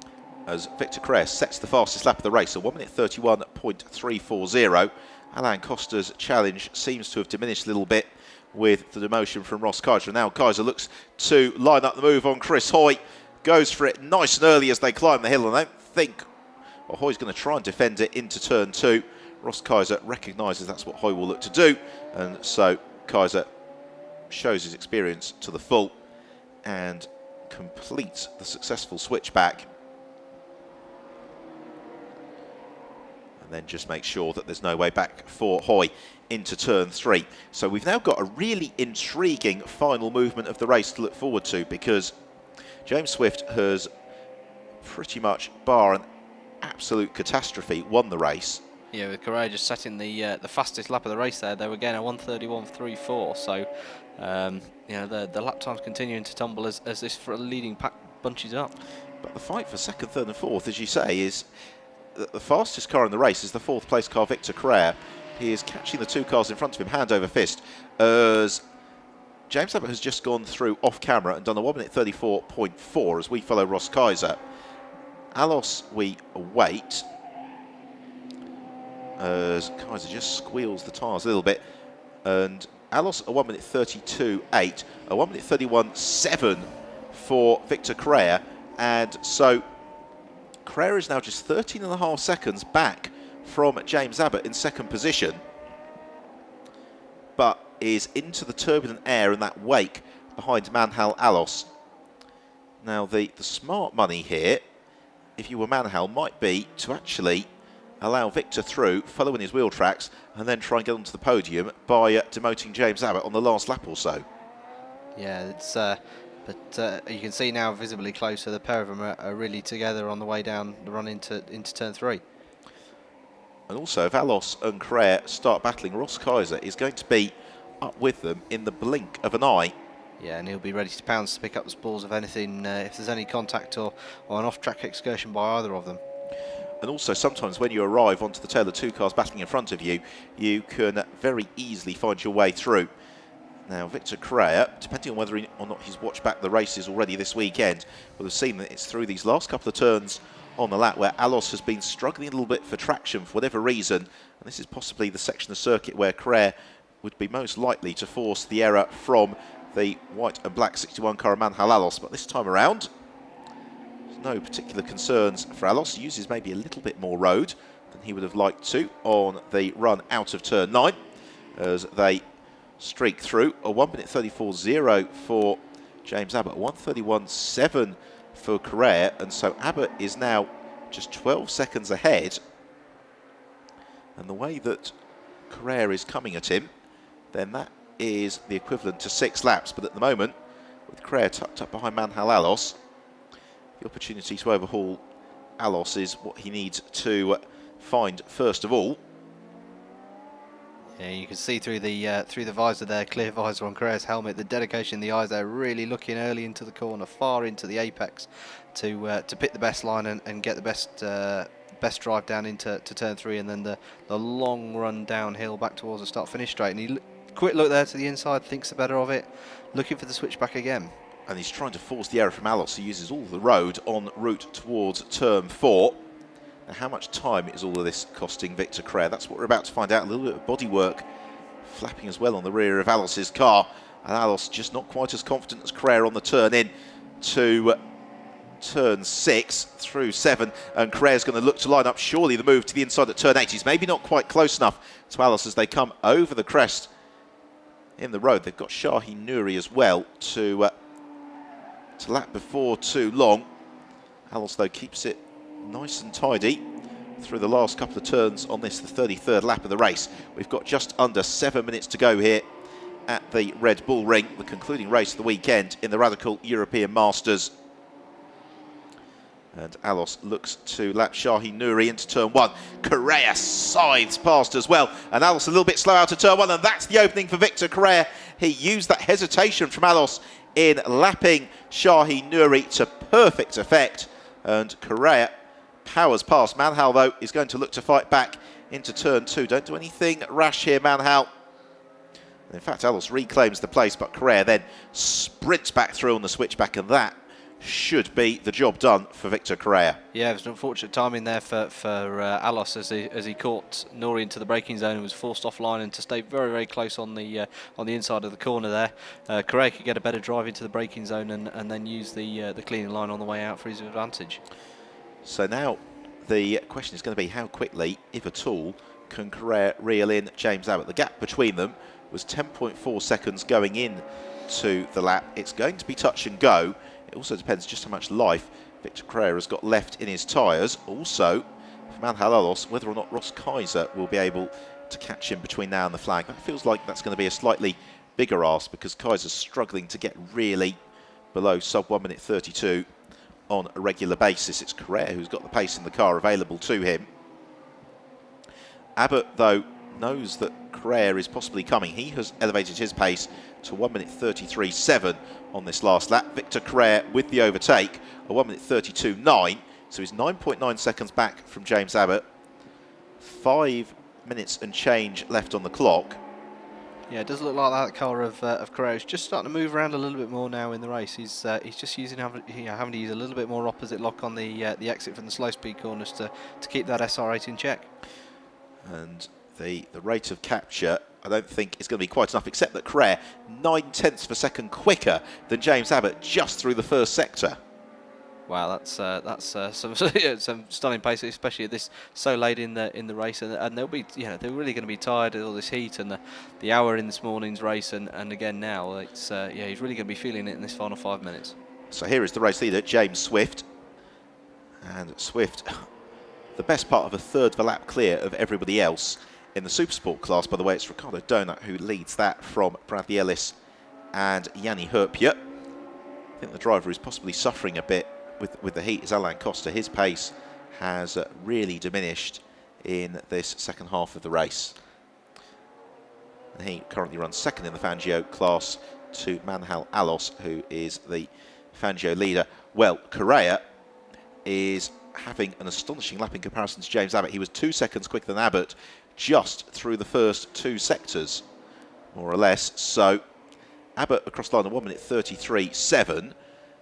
As Victor Crea sets the fastest lap of the race, a 1 minute 31.340. Alain Costa's challenge seems to have diminished a little bit with the demotion from Ross Kaiser. Now Kaiser looks to line up the move on Chris Hoy. Goes for it nice and early as they climb the hill, and I don't think Hoy's going to try and defend it into turn 2. Ross Kaiser recognises that's what Hoy will look to do, and so Kaiser shows his experience to the full and completes the successful switchback. And then just make sure that there's no way back for Hoy into turn 3. So we've now got a really intriguing final movement of the race to look forward to, because James Swift has pretty much, bar an absolute catastrophe, won the race. Yeah, with Crea just setting the fastest lap of the race there. They were again a 1:31.34. So you know, the lap times continuing to tumble as this leading pack bunches up. But the fight for second, third and fourth, as you say, is the fastest car in the race is the 4th place car Victor Crea. He is catching the 2 cars in front of him hand over fist, as James Abbott has just gone through off camera and done a 1 minute 34.4 as we follow Ross Kaiser. Alos we await as Kaiser just squeals the tyres a little bit, and Alos a 1 minute 32.8, a 1 minute 31.7 for Victor Crea, and so Crea is now just 13.5 seconds back from James Abbott in second position, but is into the turbulent air and that wake behind Manhal Alos. Now the smart money here, if you were Manhal, might be to actually allow Victor through, follow in his wheel tracks, and then try and get onto the podium by demoting James Abbott on the last lap or so. Yeah, it's but you can see now visibly closer, the pair of them are really together on the way down the run into turn 3. And also, if Alos and Crea start battling, Ross Kaiser is going to be up with them in the blink of an eye. Yeah, and he'll be ready to pounce to pick up the spoils of anything, if there's any contact or an off-track excursion by either of them. And also, sometimes when you arrive onto the tail of 2 cars battling in front of you, you can very easily find your way through. Now, Victor Crea, depending on whether or not he's watched back the races already this weekend, will have seen that it's through these last couple of turns on the lap where Alos has been struggling a little bit for traction for whatever reason, and this is possibly the section of circuit where Crea would be most likely to force the error from the white and black 61 car of Manhal Alos. But this time around, there's no particular concerns for Alos. He uses maybe a little bit more road than he would have liked to on the run out of turn 9, as they streak through. A 1:34.0 for James Abbott, 1:31.7 for Correa, and so Abbott is now just 12 seconds ahead. And the way that Correa is coming at him, then that is the equivalent to 6 laps. But at the moment, with Correa tucked up behind Manhal Alos, the opportunity to overhaul Alos is what he needs to find first of all. Yeah, you can see through the visor there, clear visor on Correa's helmet, the dedication in the eyes there, really looking early into the corner, far into the apex to pick the best line and get the best drive down into turn 3, and then the long run downhill back towards the start-finish straight. And he quick look there to the inside, thinks the better of it, looking for the switchback again. And he's trying to force the error from Alos. He uses all the road en route towards turn 4. Now, how much time is all of this costing Victor Correa? That's what we're about to find out. A little bit of bodywork flapping as well on the rear of Alos's car. And Alos just not quite as confident as Correa on the turn in to turn 6 through 7. And Correa's going to look to line up surely the move to the inside at turn 8. He's maybe not quite close enough to Alos as they come over the crest in the road. They've got Shaheen Nouri as well to lap before too long. Alos, though, keeps it nice and tidy through the last couple of turns on this, the 33rd lap of the race. We've got just under 7 minutes to go here at the Red Bull Ring, the concluding race of the weekend in the Radical European Masters. And Alos looks to lap Shaheen Nouri into turn 1. Correa scythes past as well. And Alos a little bit slow out of turn 1, and that's the opening for Victor Correa. He used that hesitation from Alos in lapping Shaheen Nouri to perfect effect. And Correa powers past. Manhal, though, is going to look to fight back into turn 2. Don't do anything rash here, Manhal. In fact, Alos reclaims the place, but Correa then sprints back through on the switchback, and that should be the job done for Victor Correa. Yeah, it was an unfortunate timing there for Alos as he caught Nouri into the braking zone and was forced offline, and to stay very, very close on the inside of the corner there. Correa could get a better drive into the braking zone and then use the cleaning line on the way out for his advantage. So now the question is going to be how quickly, if at all, can Correa reel in James Abbott. The gap between them was 10.4 seconds going in to the lap. It's going to be touch and go. It also depends just how much life Victor Correa has got left in his tyres. Also, for Manhal Alos, whether or not Ross Kaiser will be able to catch him between now and the flag. That feels like that's going to be a slightly bigger ask, because Kaiser's struggling to get really below sub 1:32 on a regular basis. It's Correa who's got the pace in the car available to him. Abbott, though, knows that Correa is possibly coming. He has elevated his pace to 1:33.7 on this last lap. Victor Correa with the overtake, a 1:32.9, so he's 9.9 seconds back from James Abbott. 5 minutes and change left on the clock. Yeah, it does look like that car of Correa is just starting to move around a little bit more now in the race. He's just having to use a little bit more opposite lock on the exit from the slow speed corners to keep that SR8 in check. And the rate of capture, I don't think is going to be quite enough, except that Correa 9/10 of a second quicker than James Abbott just through the first sector. Wow, that's some stunning pace, especially at this so late in the race, and they'll be they're really going to be tired of all this heat and the hour in this morning's race, and again now it's he's really going to be feeling it in this final 5 minutes. So here is the race leader, James Swift, and Swift, the best part of a third of a lap clear of everybody else in the Supersport class. By the way, it's Ricardo Donut who leads that from Bradley Ellis and Yanni Herpia. I think the driver is possibly suffering a bit with the heat is Alain Costa. His pace has really diminished in this second half of the race. And he currently runs second in the Fangio class to Manhal Alos, who is the Fangio leader. Well, Correa is having an astonishing lap in comparison to James Abbott. He was 2 seconds quicker than Abbott just through the first 2 sectors, more or less. So Abbott across the line at 1:33.7.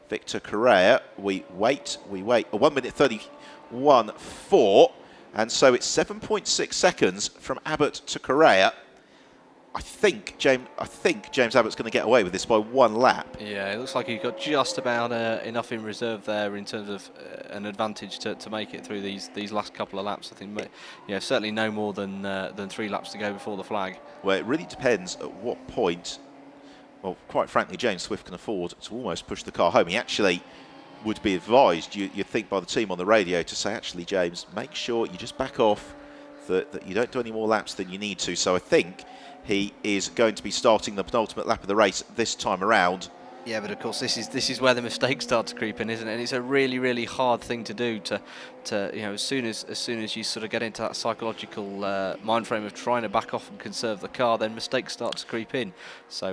Victor Correa, we wait, a 1:31.4, and so it's 7.6 seconds from Abbott to Correa. I think James Abbott's going to get away with this by one lap. Yeah, it looks like he's got just about enough in reserve there in terms of an advantage to make it through these last couple of laps. I think, yeah, certainly no more than 3 laps to go before the flag. Well, it really depends at what point. Well, quite frankly, James Swift can afford to almost push the car home. He actually would be advised, you'd think, by the team on the radio to say, actually, James, make sure you just back off, that you don't do any more laps than you need to. So I think he is going to be starting the penultimate lap of the race this time around. Yeah, but of course this is where the mistakes start to creep in, isn't it? And it's a really hard thing to do to you know, as soon as you sort of get into that psychological mind frame of trying to back off and conserve the car, then mistakes start to creep in. So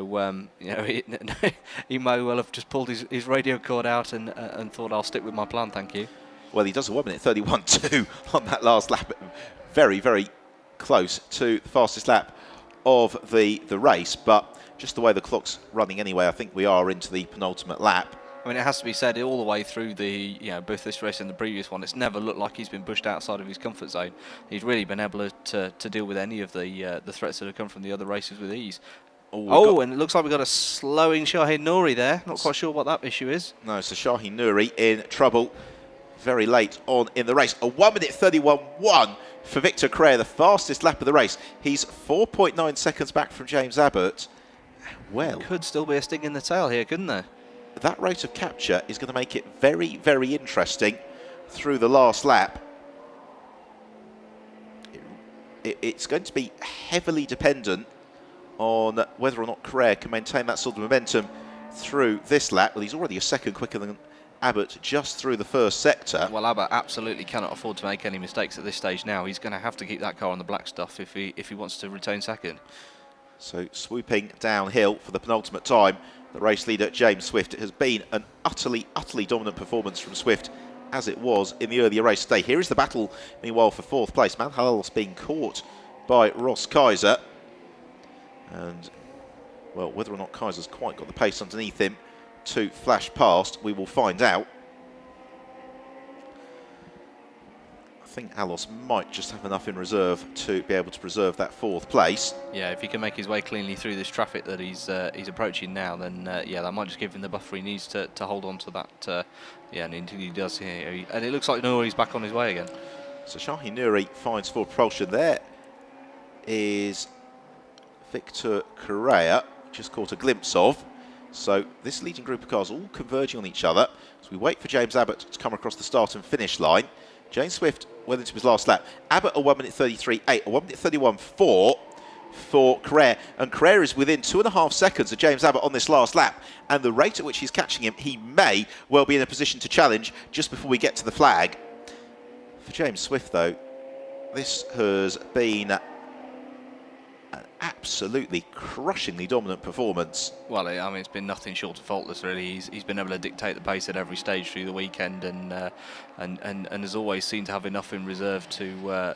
you know, he may well have just pulled his radio cord out and thought, I'll stick with my plan, thank you. Well, he does a 1:31.2 on that last lap. Very close to the fastest lap of the race, but just the way the clock's running anyway, I think we are into the penultimate lap. I mean, it has to be said, all the way through both this race and the previous one, it's never looked like he's been pushed outside of his comfort zone. He's really been able to deal with any of the threats that have come from the other races with ease. And it looks like we've got a slowing Shahin Nouri there. Not quite sure what that issue is. No, so Shahin Nouri in trouble very late on in the race. A 1:31.1 for Victor Crea, the fastest lap of the race. He's 4.9 seconds back from James Abbott. Well, could still be a sting in the tail here, couldn't there? That rate of capture is going to make it very interesting through the last lap. It's going to be heavily dependent on whether or not Crea can maintain that sort of momentum through this lap. Well, he's already a second quicker than Abbott just through the first sector. Well, Abbott absolutely cannot afford to make any mistakes at this stage now. He's going to have to keep that car on the black stuff if he wants to retain second. So swooping downhill for the penultimate time, the race leader James Swift. It has been an utterly dominant performance from Swift, as it was in the earlier race today. Here is the battle, meanwhile, for 4th place. Matt Hall's being caught by Ross Kaiser. And, well, whether or not Kaiser's quite got the pace underneath him to flash past, we will find out. I think Alos might just have enough in reserve to be able to preserve that 4th place. Yeah, if he can make his way cleanly through this traffic that he's approaching now, then yeah, that might just give him the buffer he needs to hold on to that. Yeah, and indeed he does here. And it looks like Nouri's back on his way again. So Shahin Nouri finds full propulsion. There is Victor Crea, just caught a glimpse of. So this leading group of cars all converging on each other. So we wait for James Abbott to come across the start and finish line. James Swift went into his last lap. Abbott a 1:33.8, a 1:31.4 for Crea. And Crea is within 2.5 seconds of James Abbott on this last lap. And the rate at which he's catching him, he may well be in a position to challenge just before we get to the flag. For James Swift, though, this has been an absolutely crushingly dominant performance. Well, I mean, it's been nothing short of faultless, really. He's been able to dictate the pace at every stage through the weekend, and has always seemed to have enough in reserve to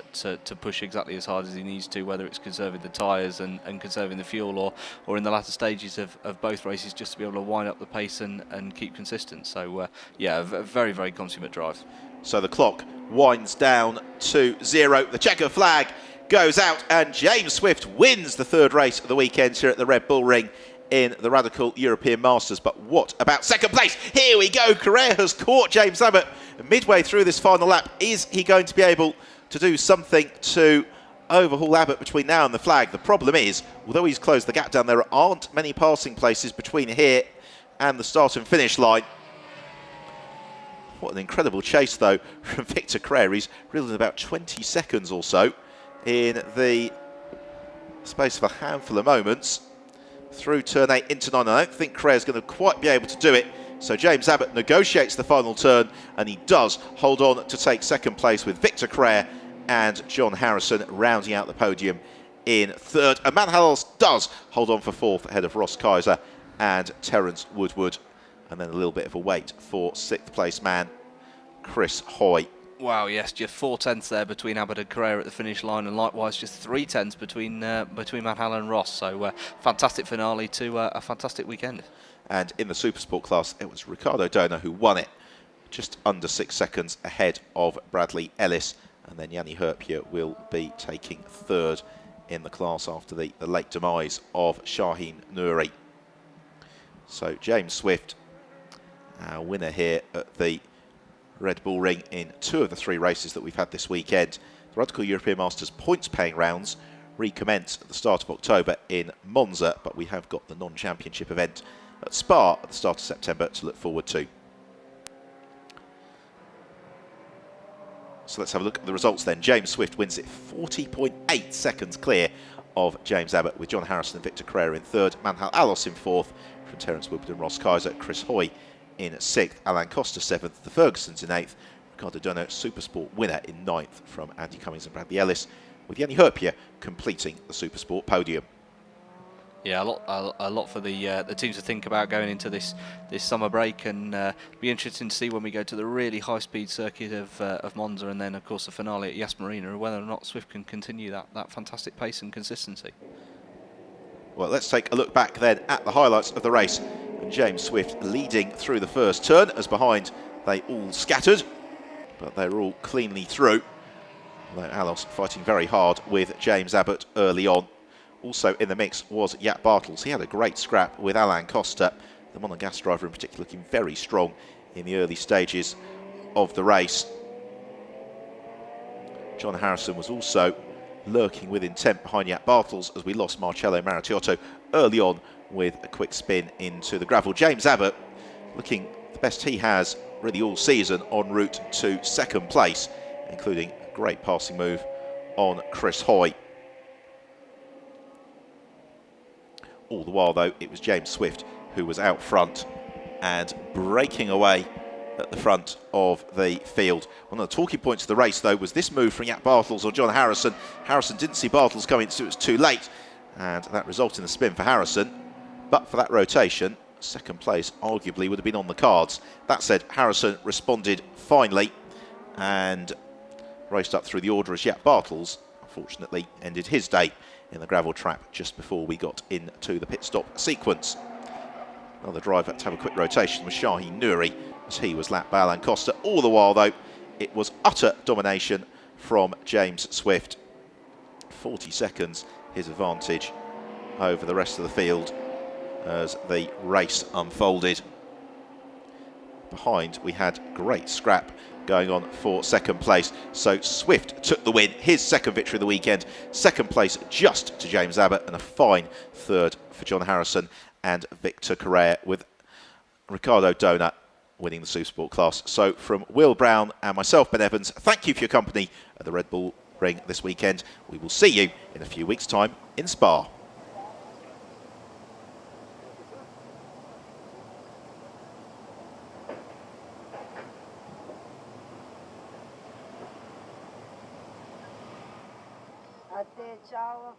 push exactly as hard as he needs to, whether it's conserving the tyres and conserving the fuel, or in the latter stages of both races, just to be able to wind up the pace and keep consistent. So yeah, a very consummate drive. So the clock winds down to 0. The checker flag goes out, and James Swift wins the 3rd race of the weekend here at the Red Bull Ring in the Radical European Masters. But what about 2nd place? Here we go. Crea has caught James Abbott midway through this final lap. Is he going to be able to do something to overhaul Abbott between now and the flag? The problem is, although he's closed the gap down, there aren't many passing places between here and the start and finish line. What an incredible chase, though, from Victor Crea. He's reeled in about 20 seconds or so in the space of a handful of moments through turn 8 into 9. I don't think Crea is going to quite be able to do it. So James Abbott negotiates the final turn, and he does hold on to take 2nd place, with Victor Crea and John Harrison rounding out the podium in 3rd. And Matt Hall's does hold on for 4th ahead of Ross Kaiser and Terence Woodward. And then a little bit of a wait for 6th place man Chris Hoy. Wow, yes, just 4 tenths there between Abbott and Crea at the finish line, and likewise just 3 tenths between Matt Hall and Ross. So fantastic finale to a fantastic weekend. And in the Supersport class, it was Ricardo Dono who won it, just under 6 seconds ahead of Bradley Ellis. And then Yanni Herpia will be taking 3rd in the class after the late demise of Shaheen Nouri. So James Swift, our winner here at the Red Bull Ring in 2 of the 3 races that we've had this weekend. The Radical European Masters points paying rounds recommence at the start of October in Monza, but we have got the non-championship event at Spa at the start of September to look forward to. So let's have a look at the results then. James Swift wins it 40.8 seconds clear of James Abbott, with John Harrison and Victor Carrera in 3rd, Manhal Alos in 4th, from Terence Woodward and Ross Kaiser, Chris Hoy in 6th, Alain Costa 7th, the Fergusons in 8th, Ricardo Dono Supersport winner in 9th from Andy Cummings and Bradley Ellis, with Jenny Herpier completing the Supersport podium. Yeah, a lot for the teams to think about going into this summer break, and be interesting to see when we go to the really high-speed circuit of Monza, and then of course the finale at Yas Marina, whether or not Swift can continue that fantastic pace and consistency. Well, let's take a look back then at the highlights of the race. And James Swift leading through the first turn, as behind they all scattered, but they were all cleanly through. Although Alos fighting very hard with James Abbott early on. Also in the mix was Jaap Bartels. He had a great scrap with Alain Costa, the Monegasque driver in particular, looking very strong in the early stages of the race. John Harrison was also lurking with intent behind Jaap Bartels, as we lost Marcello Maritiotto early on with a quick spin into the gravel. James Abbott looking the best he has really all season, en route to 2nd place, including a great passing move on Chris Hoy. All the while, though, it was James Swift who was out front and breaking away at the front of the field. One of the talking points of the race, though, was this move from Jaap Bartels or John Harrison. Harrison didn't see Bartels coming, so it was too late, and that resulted in a spin for Harrison. But for that rotation, 2nd place arguably would have been on the cards. That said, Harrison responded finely and raced up through the order as Jaap Bartels, unfortunately, ended his day in the gravel trap just before we got into the pit stop sequence. Another driver to have a quick rotation was Shaheen Nouri, as he was lapped by Alain Costa. All the while, though, it was utter domination from James Swift. 40 seconds his advantage over the rest of the field as the race unfolded. Behind, we had great scrap going on for 2nd place. So Swift took the win, his 2nd victory of the weekend. 2nd place just to James Abbott, and a fine 3rd for John Harrison and Victor Carrera, with Ricardo Dono winning the Supersport class. So from Will Brown and myself, Ben Evans, thank you for your company at the Red Bull Ring this weekend. We will see you in a few weeks' time in Spa. A te, ciao.